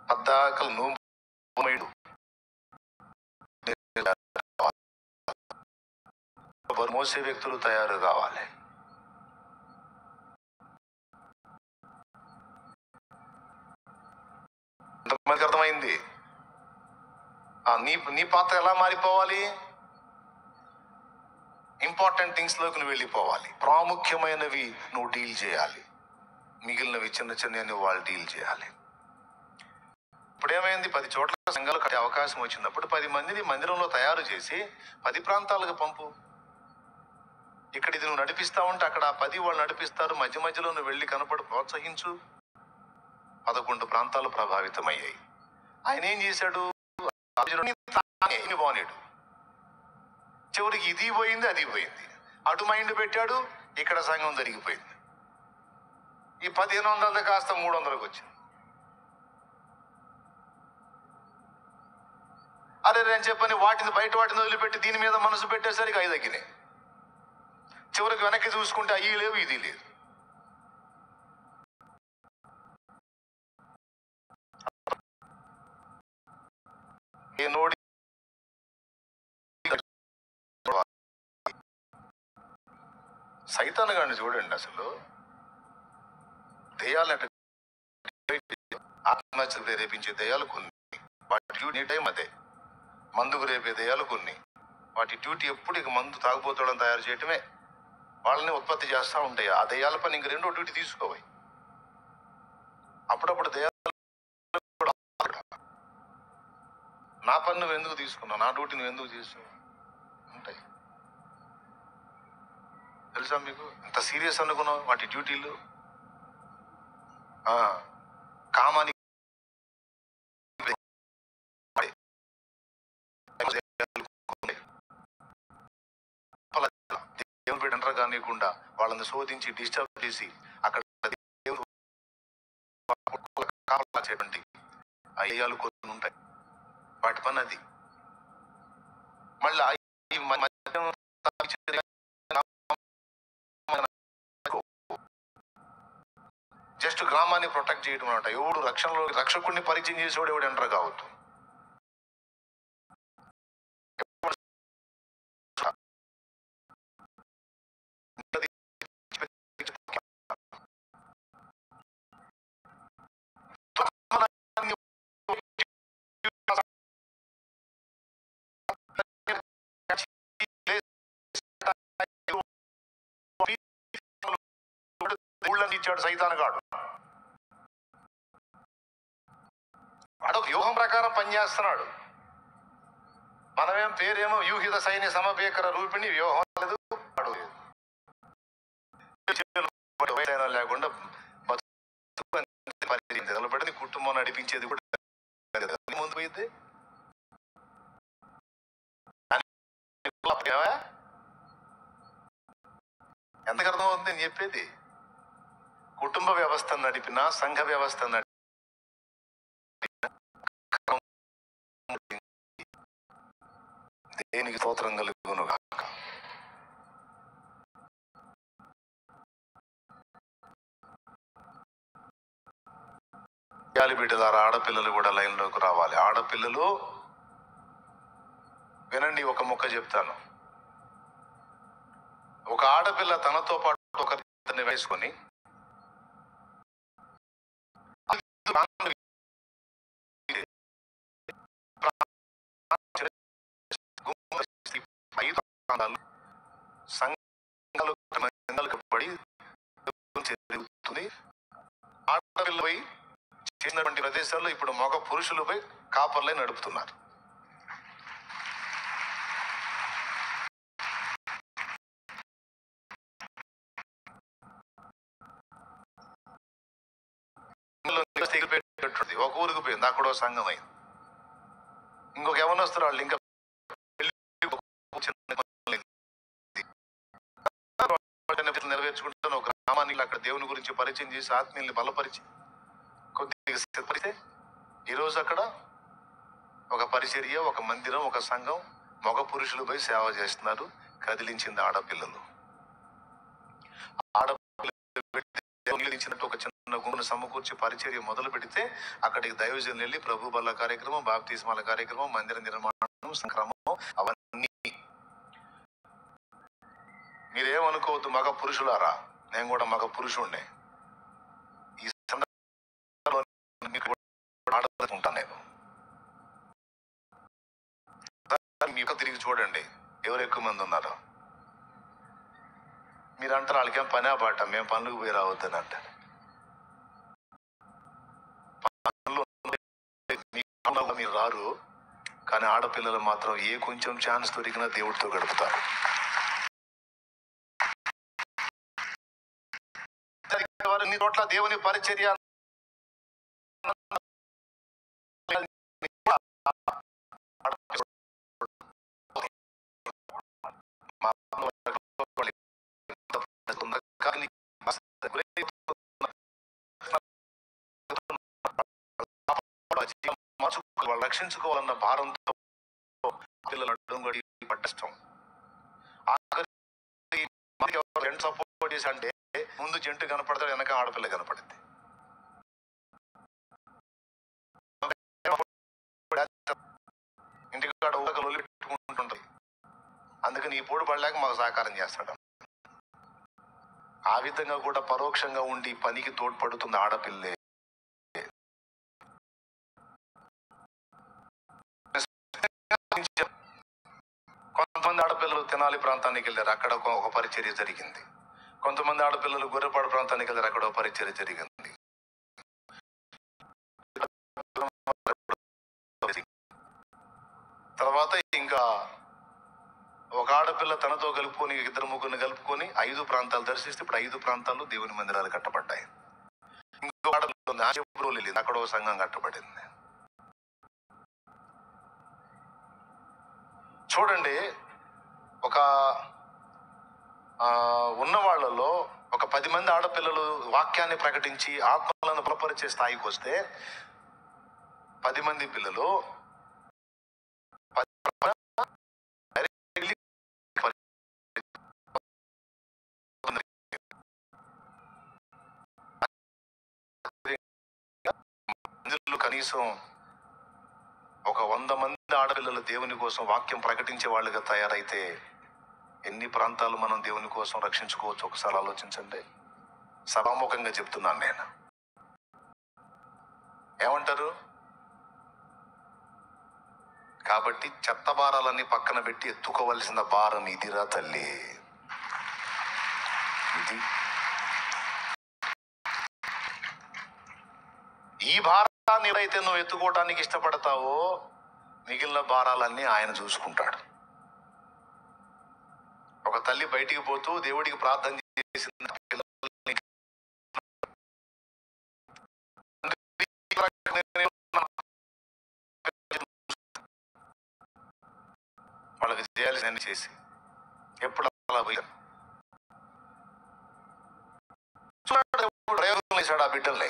పద్దాకలు నూము మోసే వ్యక్తులు తయారు కావాలి. ఎంతమందికి అర్థమైంది? నీ పాత్ర ఎలా మారిపోవాలి? ఇంపార్టెంట్ థింగ్స్ లోకి నువ్వు వెళ్ళిపోవాలి. ప్రాముఖ్యమైనవి నువ్వు డీల్ చేయాలి, మిగిలినవి చిన్న చిన్న వాళ్ళు డీల్ చేయాలి. ఇప్పుడు ఏమైంది? 10 చోట్ల సంఘాలు కట్టే అవకాశం వచ్చినప్పుడు 10 మందిని మందిరంలో తయారు చేసి 10 ప్రాంతాలకు పంపు. ఇక్కడ ఇది నువ్వు నడిపిస్తా ఉంటే అక్కడ 10 వాళ్ళు నడిపిస్తారు. మధ్య మధ్యలో నువ్వు వెళ్ళి కనపడి ప్రోత్సహించు. 11 ప్రాంతాలు ప్రభావితమయ్యాయి. ఆయన ఏం చేశాడు? బానేడు చివరికి ఇది పోయింది, అది పోయింది. అటు మైండ్ పెట్టాడు, ఇక్కడ సంఘం జరిగిపోయింది. ఈ 1500 కాస్త 300కి వచ్చింది. అరే నేను చెప్పని వాటిని బయట వాటిని వదిలిపెట్టి దీని మీద మనసు పెట్టేసరికి అవి తగ్గినాయి. చివరికి వెనక్కి చూసుకుంటే అవి లేవు, ఇది లేదు. ఏ నోడి సైతాను గారిని చూడండి. అసలు దెయ్యాలు ఆత్మహత్యలు ప్రేరేపించే దెయ్యాలు కొన్ని, వాటి డ్యూటీ టైం అదే. మందుకు రేపే దెయ్యాలు కొన్ని, వాటి డ్యూటీ ఎప్పుడు ఇక మందు తాగుబోతులను తయారు చేయటమే. వాళ్ళని ఉత్పత్తి చేస్తూ ఉంటాయి. ఆ దెయ్యాల పని ఇంక రెండో డ్యూటీ తీసుకోవాలి. అప్పుడప్పుడు దెయ్యాలు నా పని నువ్వు ఎందుకు తీసుకున్నావు, నా డ్యూటీ నువ్వు ఎందుకు చేసావు ఉంటాయి. తెలుసా మీకు? ఎంత సీరియస్ అనుకున్నావు వాటి డ్యూటీలు? కామానికి పెట్టి ఎంటర్ కానియకుండా వాళ్ళని శోధించి డిస్టర్బ్ చేసి అక్కడ కావాల్సేటువంటి అయ్యాలు కొన్ని ఉంటాయి, వాటి పని అది. మళ్ళీ జస్ట్ గ్రామాన్ని ప్రొటెక్ట్ చేయడం అనమాట. ఎవడు రక్షకుడిని పరిచయం చేసేవాడు ఎవడు ఎంటర్ కావద్దు. ఇచ్చాడు సైతానుగాడు. వాడొక వ్యూహం ప్రకారం పనిచేస్తున్నాడు. మనమేం పేరేమో వ్యూహిత సైన్య సమభీకర రూపిణి, వ్యూహం లేదు లేకుండా నిలబడి కుటుంబం నడిపించేది కూడా ముందు పోయింది. ఎంతకు అర్థం అవుతుంది నేను చెప్పేది? కుటుంబ వ్యవస్థ నడిపిన, సంఘ వ్యవస్థ దేనికి స్తోత్రం కలుగును గాక. బిడ్డలారా, ఆడపిల్లలు కూడా లైన్లోకి రావాలి. ఆడపిల్లలు వినండి, ఒక ముక్క చెప్తాను. ఒక ఆడపిల్ల తనతో పాటు ఒక ఇద్దరిని వేసుకొని సంఘాలు పడి జరుగుతుంది. ఆడపిల్లలు పోయి చేసినటువంటి ప్రదేశాల్లో ఇప్పుడు మగ పురుషులు పోయి కాపర్లే నడుపుతున్నారు. ఒక ఊరికి పోయింది, అక్కడో సంఘం అయింది. ఇంకొక యవనస్తులు వాళ్ళు ఇంకా నెరవేర్చుకుంటాను. ఒక గ్రామాన్ని అక్కడ దేవుని గురించి పరిచయం చేసి ఆత్మీయుల్ని బలపరిచి కొద్దిగా సిద్ధపరిస్తే ఈరోజు అక్కడ ఒక పరిచర్య, ఒక మందిరం, ఒక సంఘం, మగ పురుషులు పోయి సేవ చేస్తున్నారు. కదిలించింది ఆడపిల్లలు. ఒక చిన్న గుంపును సమకూర్చి పరిచర్య మొదలు పెడితే అక్కడికి దైవజనులు వెళ్ళి ప్రభు బల్ల కార్యక్రమం, బాప్తిస్మాల కార్యక్రమం, మందిర నిర్మాణం, సంక్రమం, అవన్నీ. మీరేమనుకోవద్దు మగ పురుషులారా, నేను కూడా మగ పురుషుడినే. ఈ సందర్భంలో ఉంటాను నేను. మీకు తిరిగి చూడండి ఎవరు ఎక్కువ మంది ఉన్నారో. మీరు అంటారు వాళ్ళకేం పనే పాట, మేము పనులకు పోయి రావద్దని అంటారు. మీరు రారు, కానీ ఆడపిల్లలు మాత్రం ఏ కొంచెం ఛాన్స్ దొరికినా దేవుడితో గడుపుతారు. ఇన్ని చోట్ల దేవుని పరిచర్య వాళ్ళు రక్షించుకోవాలన్న భారంతో పిల్లలు అడ్డుగడి పట్టడం. సపోర్ట్ చేసి అంటే ముందు జంటు కనపడతాడు, వెనక ఆడపిల్ల కనపడింది. ఇంటికాడ ఊహకలు పెట్టుకుంటుంటారు. అందుకని ఈ పోడు పడలేక మాకు సహకారం చేస్తాడు. ఆ విధంగా కూడా పరోక్షంగా ఉండి పనికి తోడ్పడుతుంది ఆడపిల్లే. కొంతమంది ఆడపిల్లలు తెనాలి ప్రాంతానికి వెళ్ళారు, అక్కడ ఒక పరిచర్య జరిగింది. కొంతమంది ఆడపిల్లలు గొర్రెపాడు ప్రాంతానికి వెళ్ళారు, అక్కడ ఒక పరిచర్య జరిగింది. తర్వాత ఇంకా ఒక ఆడపిల్ల తనతో కలుపుకొని ఇద్దరు ముగ్గురిని కలుపుకొని 5 ప్రాంతాలు దర్శిస్తే ఇప్పుడు 5 ప్రాంతాల్లో దేవుని మందిరాలు కట్టబడ్డాయి. ఇంకో ఆడపిల్ల అక్కడ ఒక సంఘం కట్టబడింది. చూడండి, ఒక ఉన్న వాళ్ళలో ఒక 10 మంది ఆడపిల్లలు వాక్యాన్ని ప్రకటించి ఆత్మలను బలపరిచే స్థాయికి వస్తే 10 మంది పిల్లలు కనీసం ఒక 100 మంది ఆడపిల్లలు దేవుని కోసం వాక్యం ప్రకటించే వాళ్ళుగా తయారైతే ఎన్ని ప్రాంతాలు మనం దేవుని కోసం రక్షించుకోవచ్చు ఒకసారి ఆలోచించండి. సభాముఖంగా చెప్తున్నాను నేను. ఏమంటారు? కాబట్టి చెత్త భారాలన్నీ పక్కన పెట్టి ఎత్తుకోవలసిన భారం ఇదిరా తల్లి. ఇది ఈ భారాన్ని ఏదైతే నువ్వు ఎత్తుకోవడానికి ఇష్టపడతావో మిగిలిన భారాలన్నీ ఆయన చూసుకుంటాడు. ఒక తల్లి బయటికి పోతూ దేవుడికి ప్రార్థన చేసిన పిల్లల్ని వాళ్ళకి చేయాల్సిందని చేసి ఎప్పుడు అలా పోయాడు ప్రయోగం వేశాడు ఆ బిడ్డల్ని.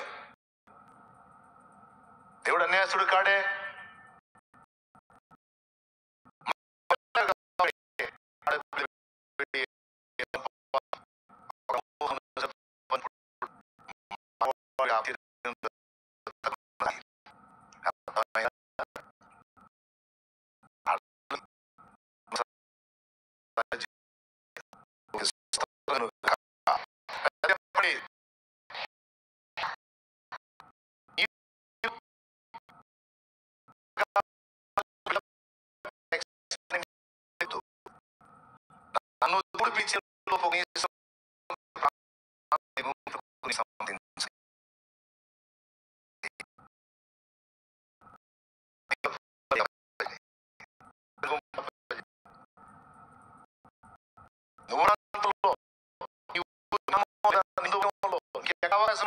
దేవుడు అన్యాసుడు కాడే. నన్ను పిలిచిన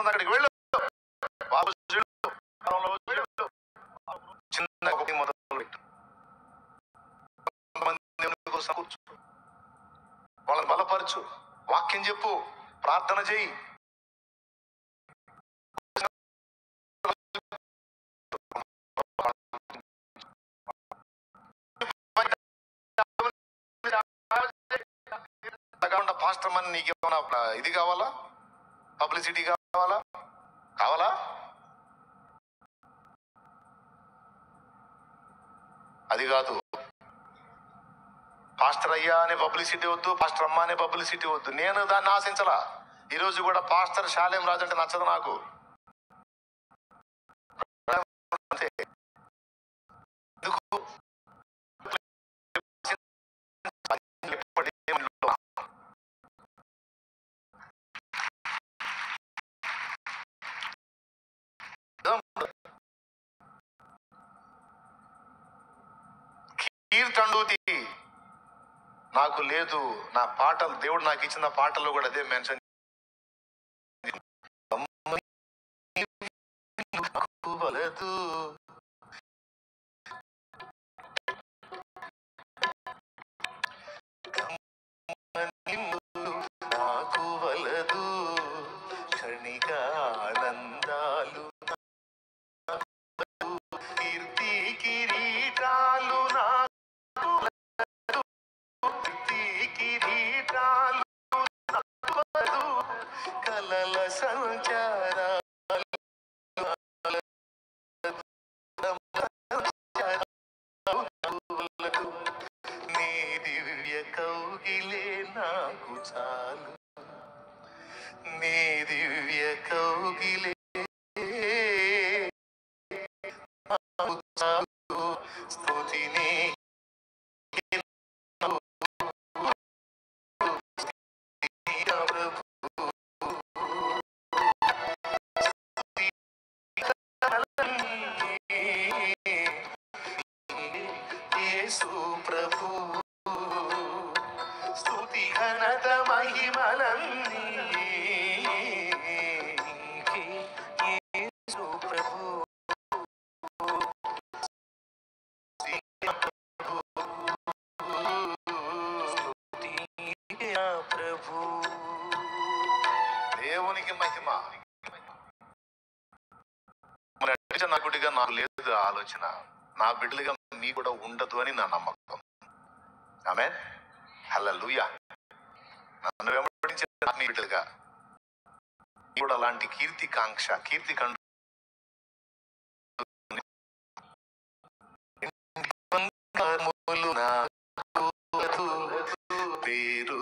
అక్కడికి వెళ్ళు, చిన్న మొదలు పెట్టు, కూర్చో, వాళ్ళని బలపరచు, వాక్యం చెప్పు, ప్రార్థన చేయి. పాస్టర్ మన నీకేమన్నా ఇది కావాలా? పబ్లిసిటీ కావాలా? అది కాదు. పాస్టర్ అయ్యా అనే పబ్లిసిటీ వద్దు, పాస్టర్ అమ్మ అనే పబ్లిసిటీ వద్దు. నేను దాన్ని ఆశించలా. ఈరోజు కూడా పాస్టర్ శాలేం రాజు అంటే నచ్చదు నాకు. కీర్తండూతి నాకు లేదు. నా పాటలు, దేవుడు నాకు ఇచ్చిన పాటల్లో కూడా అదే మెన్షన్. నాకు వలదు క్షణికానందాలు, కీర్తి కిరీటాలు, కలల సంచారాలు, నీ దివ్య కౌగిలే నాకు చాలు, నీ దివ్య కౌగిలే నాకు చాలు. స్తుతిని దేవునికి మహిమ. మరి అడిగిన నా గుడిగా నాకు లేదు ఆలోచన, నా బిడ్డలుగా మీ కూడా ఉండదు అని నా నమ్మకం. ఆమేన్, హల్లెలూయా. నన్ను వెంబడించే మీ బిడ్డలుగా కూడా అలాంటి కీర్తి కాంక్ష, కీర్తి కండు పేరు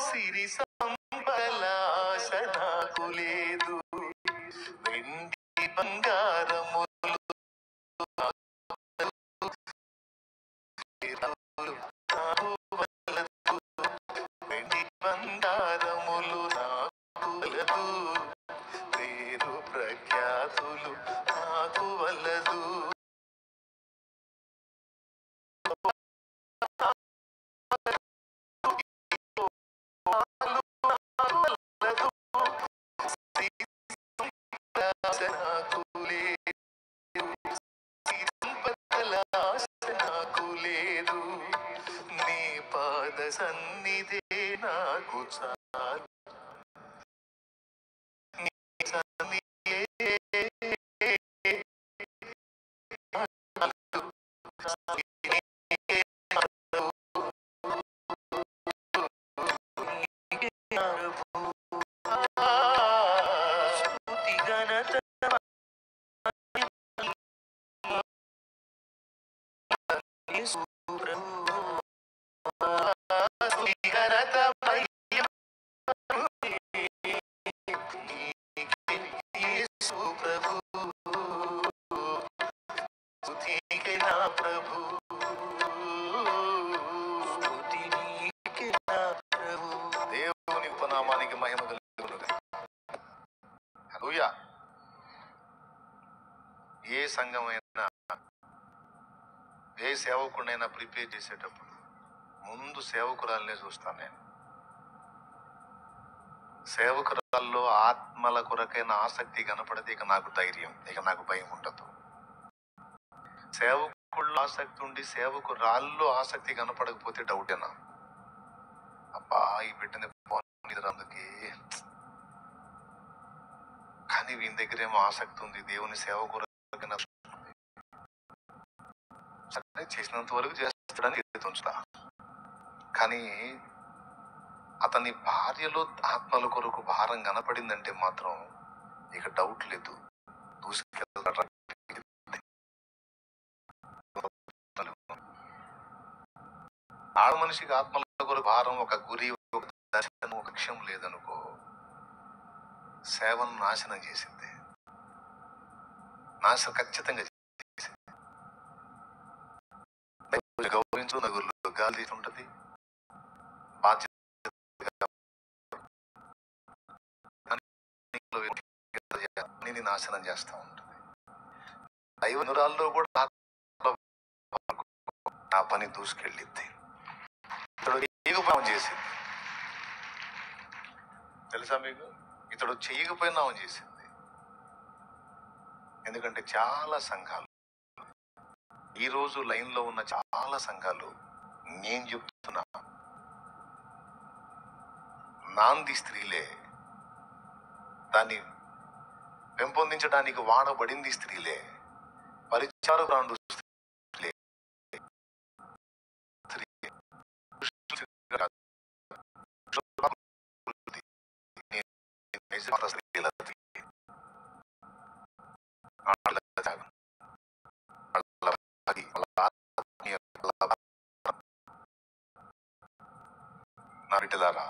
సిరి సంపలాస నాకు లేదు, వెండి బంగారములు వెండి బంగారములు నాకు వలదు, పేరు ప్రఖ్యాతులు నాకు వలదు. నాకు లేదు, నీ పాద సన్నిధే నాకు చాలు, నీ సన్నిధే దేవుని ఉపనామానికి మహిమ కలుగును. హల్లెలూయా. ఏ సంఘమైనా, ఏ సేవకుడినైనా ప్రిపేర్ చేసేటప్పుడు ముందు సేవకురాలనే చూస్తాను నేను. సేవకురాల్లో ఆత్మల కొరకైన ఆసక్తి కనపడితే ఇక నాకు ధైర్యం, ఇక నాకు భయం ఉండదు. సేవకుల్లో ఆసక్తి ఉండి సేవకురాల్లో ఆసక్తి కనపడకపోతే డౌటేనా, అబ్బా ఈ బిడ్డని అందుకే, కానీ వీని దగ్గర ఏమో ఆసక్తి ఉంది, దేవుని సేవకుర చేసినంత వరకు చేస్తాడని ఉంచుతా. కానీ అతని భార్యలో ఆత్మల కొరకు భారం కనపడిందంటే మాత్రం ఇక డౌట్ లేదు, దూసుకెళ్తాడు. ఆడ మనిషికి ఆత్మల కొరకు భారం, ఒక గురి, ఒక దర్శనం, ఒక లక్ష్యం లేదనుకో, సేవను నాశనం చేసింది, నాశనం ఖచ్చితంగా చేసింది. గౌరవించు, నలుగురిలో గాలి తీసి ఉంటది, బాధ్యత నాశనం చేస్తూ ఉంటుంది. దైవ నురాల్లో కూడా ఆ పని దూసుకెళ్ళింది. ఇతడు చేయకపోయినా చేసింది, తెలుసా మీకు? ఇతడు చేయకపోయినా చేసింది. ఎందుకంటే చాలా సంఘాలు, ఈరోజు లైన్లో ఉన్న చాలా సంఘాలు, నేను చెప్తున్నా, నాంది స్త్రీలే, దాన్ని పెంపొందించడానికి వాడబడింది స్త్రీలే, పరిచారకురాండు స్త్రీలే, నా బిడ్డలారా,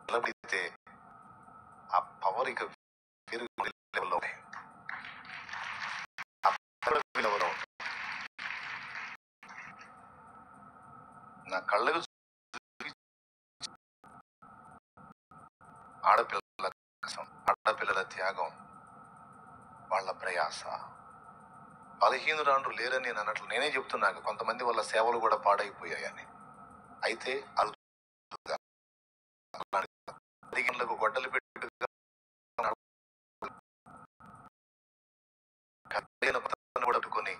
నిలబడితే ఆ పవర్ ఇక వేరే లెవెల్లో నా కళ్ళకు ఆడపిల్లల కష్టం, ఆడపిల్లల త్యాగం, వాళ్ళ ప్రయాస. బలహీనురాండ్రు లేరని నేను అన్నట్లు నేనే చెప్తున్నాను, కొంతమంది వాళ్ళ సేవలు కూడా పాడైపోయాయని. అయితే అరుదుగా గొడ్డలు పెట్టుగా పట్టుకొని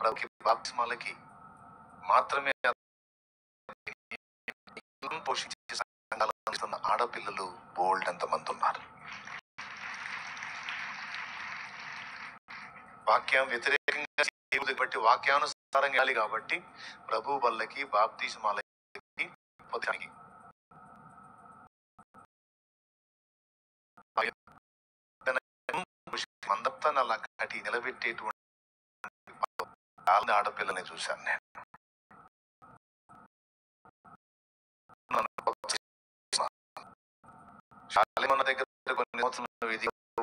ప్రభుకి బాప్తిస్మాలకి మాత్రమే పోషించే సంఘాలు అందిస్తున్న ఆడపిల్లలు బోల్డ్ ఎంతమంది ఉన్నారు. వాక్యం వ్యతిరేకంగా బట్టి వాక్యానుసారంగా వెళ్ళాలి కాబట్టి ప్రభు బల్లకి బాప్తిస్మాలకి పొందడానికి మందత్తాన్ని అలా కట్టి నిలబెట్టేటువంటి ఆడపిల్లని చూశాను నేను. మన దగ్గర కొన్ని సంవత్సరాలు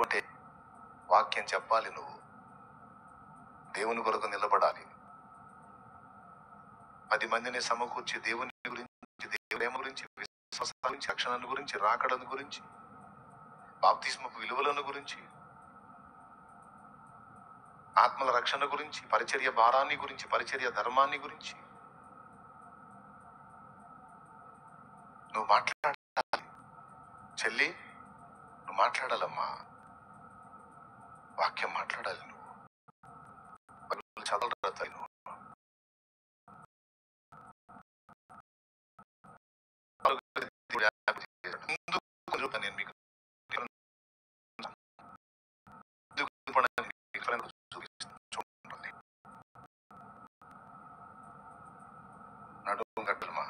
అంటే వాక్యం చెప్పాలి, నువ్వు దేవుని కొరకు నిలబడాలి, 10 మందిని సమకూర్చి దేవుని గురించి, దేవుని గురించి, విశ్వాసం గురించి, రక్షణ గురించి, రాకడను గురించి, బాప్తిస్మపు విలువలను గురించి, ఆత్మల రక్షణ గురించి, పరిచర్య భారాన్ని గురించి, పరిచర్య ధర్మాన్ని గురించి నువ్వు మాట్లాడాలి. చెల్లి, నువ్వు మాట్లాడాలమ్మా, వాక్యం మాట్లాడాలి. నువ్వు చదవాలి. నువ్వు నేను మీకు నడుము గడ్డలమా.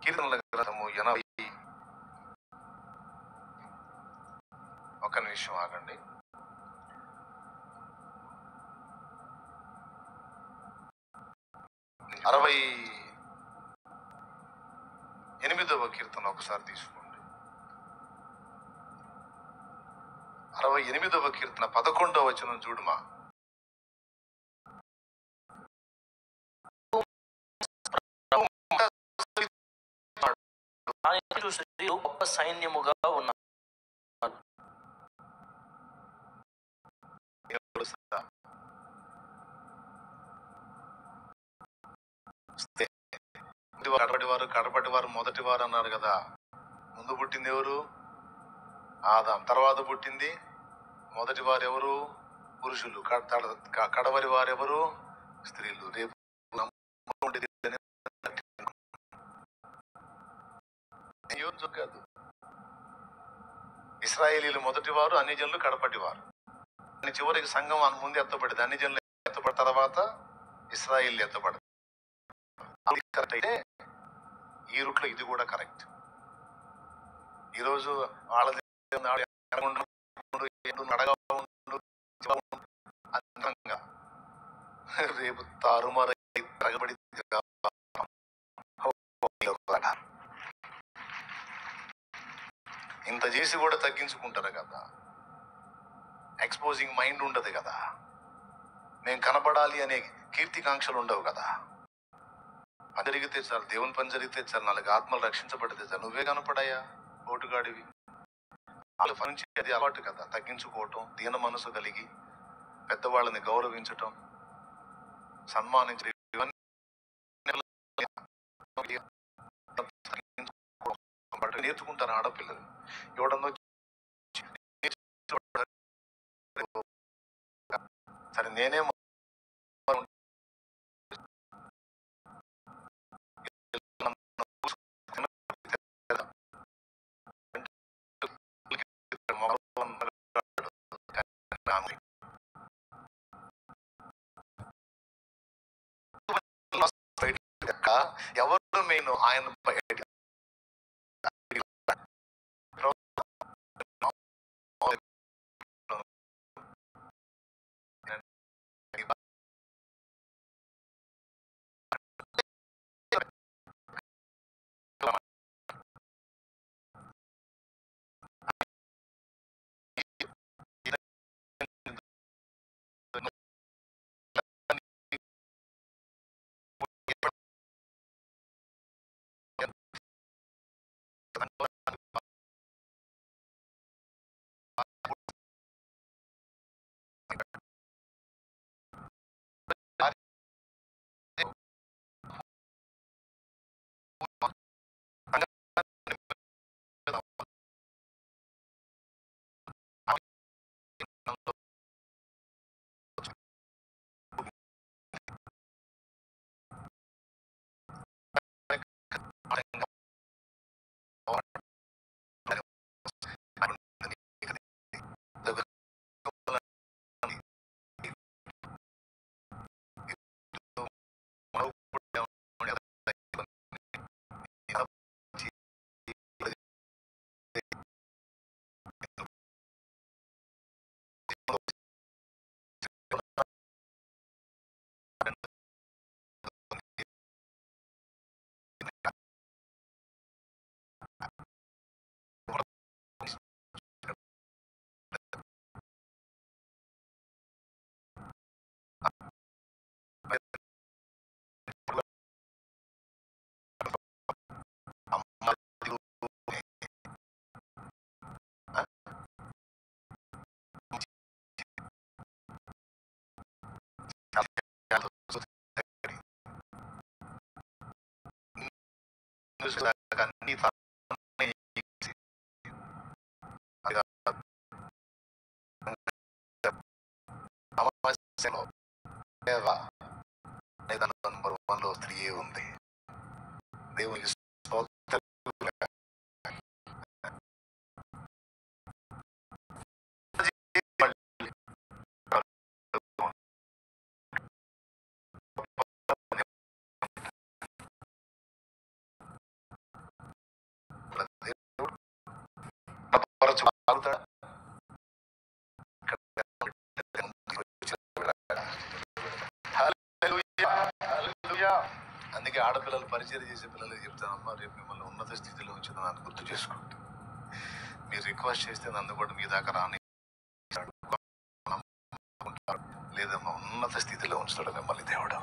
కీర్తనల గ్రంథము 80. ఒక నిమిషం ఆగండి. 68వ కీర్తన ఒకసారి తీసుకోండి. 68వ కీర్తన 11వ వచనం చూడుమా. గొప్ప సైన్యముగా ఉన్నారు. కడపటి వారు మొదటి వారు అన్నారు కదా. ముందు పుట్టింది ఎవరు? ఆదాం. తర్వాత పుట్టింది మొదటి వారు ఎవరు? పురుషులు. కడవరి వారు ఎవరు? స్త్రీలు. రేపు కాదు, ఇశ్రాయేలీలు మొదటి వారు, అన్ని జనులు కడపటి వారు. చివరికి సంఘం ముందు ఎత్తపడింది, అన్ని జనులు ఎత్తపడిన తర్వాత ఇశ్రాయేలీలు ఎత్తపడతారు. కరెక్ట్ అయితే ఈ రూట్లో ఇది కూడా కరెక్ట్. ఈరోజు వాళ్ళది రేపు తారుమారై తరగబడి ఇంత చేసి కూడా తగ్గించుకుంటారు కదా. ఎక్స్పోజింగ్ మైండ్ ఉండదు కదా. మేము కనపడాలి అనే కీర్తికాంక్షలు ఉండవు కదా. పని జరిగితే చాలు, దేవుని పని జరిగితే చాలు, 4 ఆత్మలు రక్షించబడితే చాలు. నువ్వే కనపడాయా ఓటుగాడివి? వాళ్ళ పని అది అలవాటు కదా. తగ్గించుకోవటం, దీన మనసు కలిగి పెద్దవాళ్ళని గౌరవించటం, సన్మానించడం, నేర్చుకుంటారు ఆడపిల్లలు. ఎవడన్నా సరే నేనే ఎవరు మెయిన్? ఆయన అమావాస్యలో నంబర్ 1 లో స్త్రీయే ఉంది. దేవునికి స్తోత్రం. అందుకే ఆడపిల్లలు పరిచయం చేసే పిల్లలకి చెప్తానమ్మా, రేపు మిమ్మల్ని ఉన్నత స్థితిలో ఉంచుతాను అని గుర్తు చేసుకుంటూ, మీరు రిక్వెస్ట్ చేస్తే నన్ను కూడా మీ దాకా రాని లేదమ్మా, ఉన్నత స్థితిలో ఉంచుతాడు మిమ్మల్ని దేవుడు.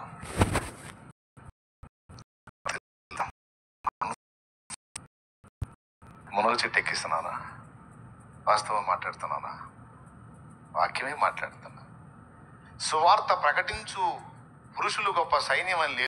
మునగ చెట్టు ఎక్కిస్తున్నానా? వాస్తవం మాట్లాడుతున్నానా? వాక్యమే మాట్లాడుతున్నా. సువార్త ప్రకటించు పురుషులు గొప్ప సైన్యం అని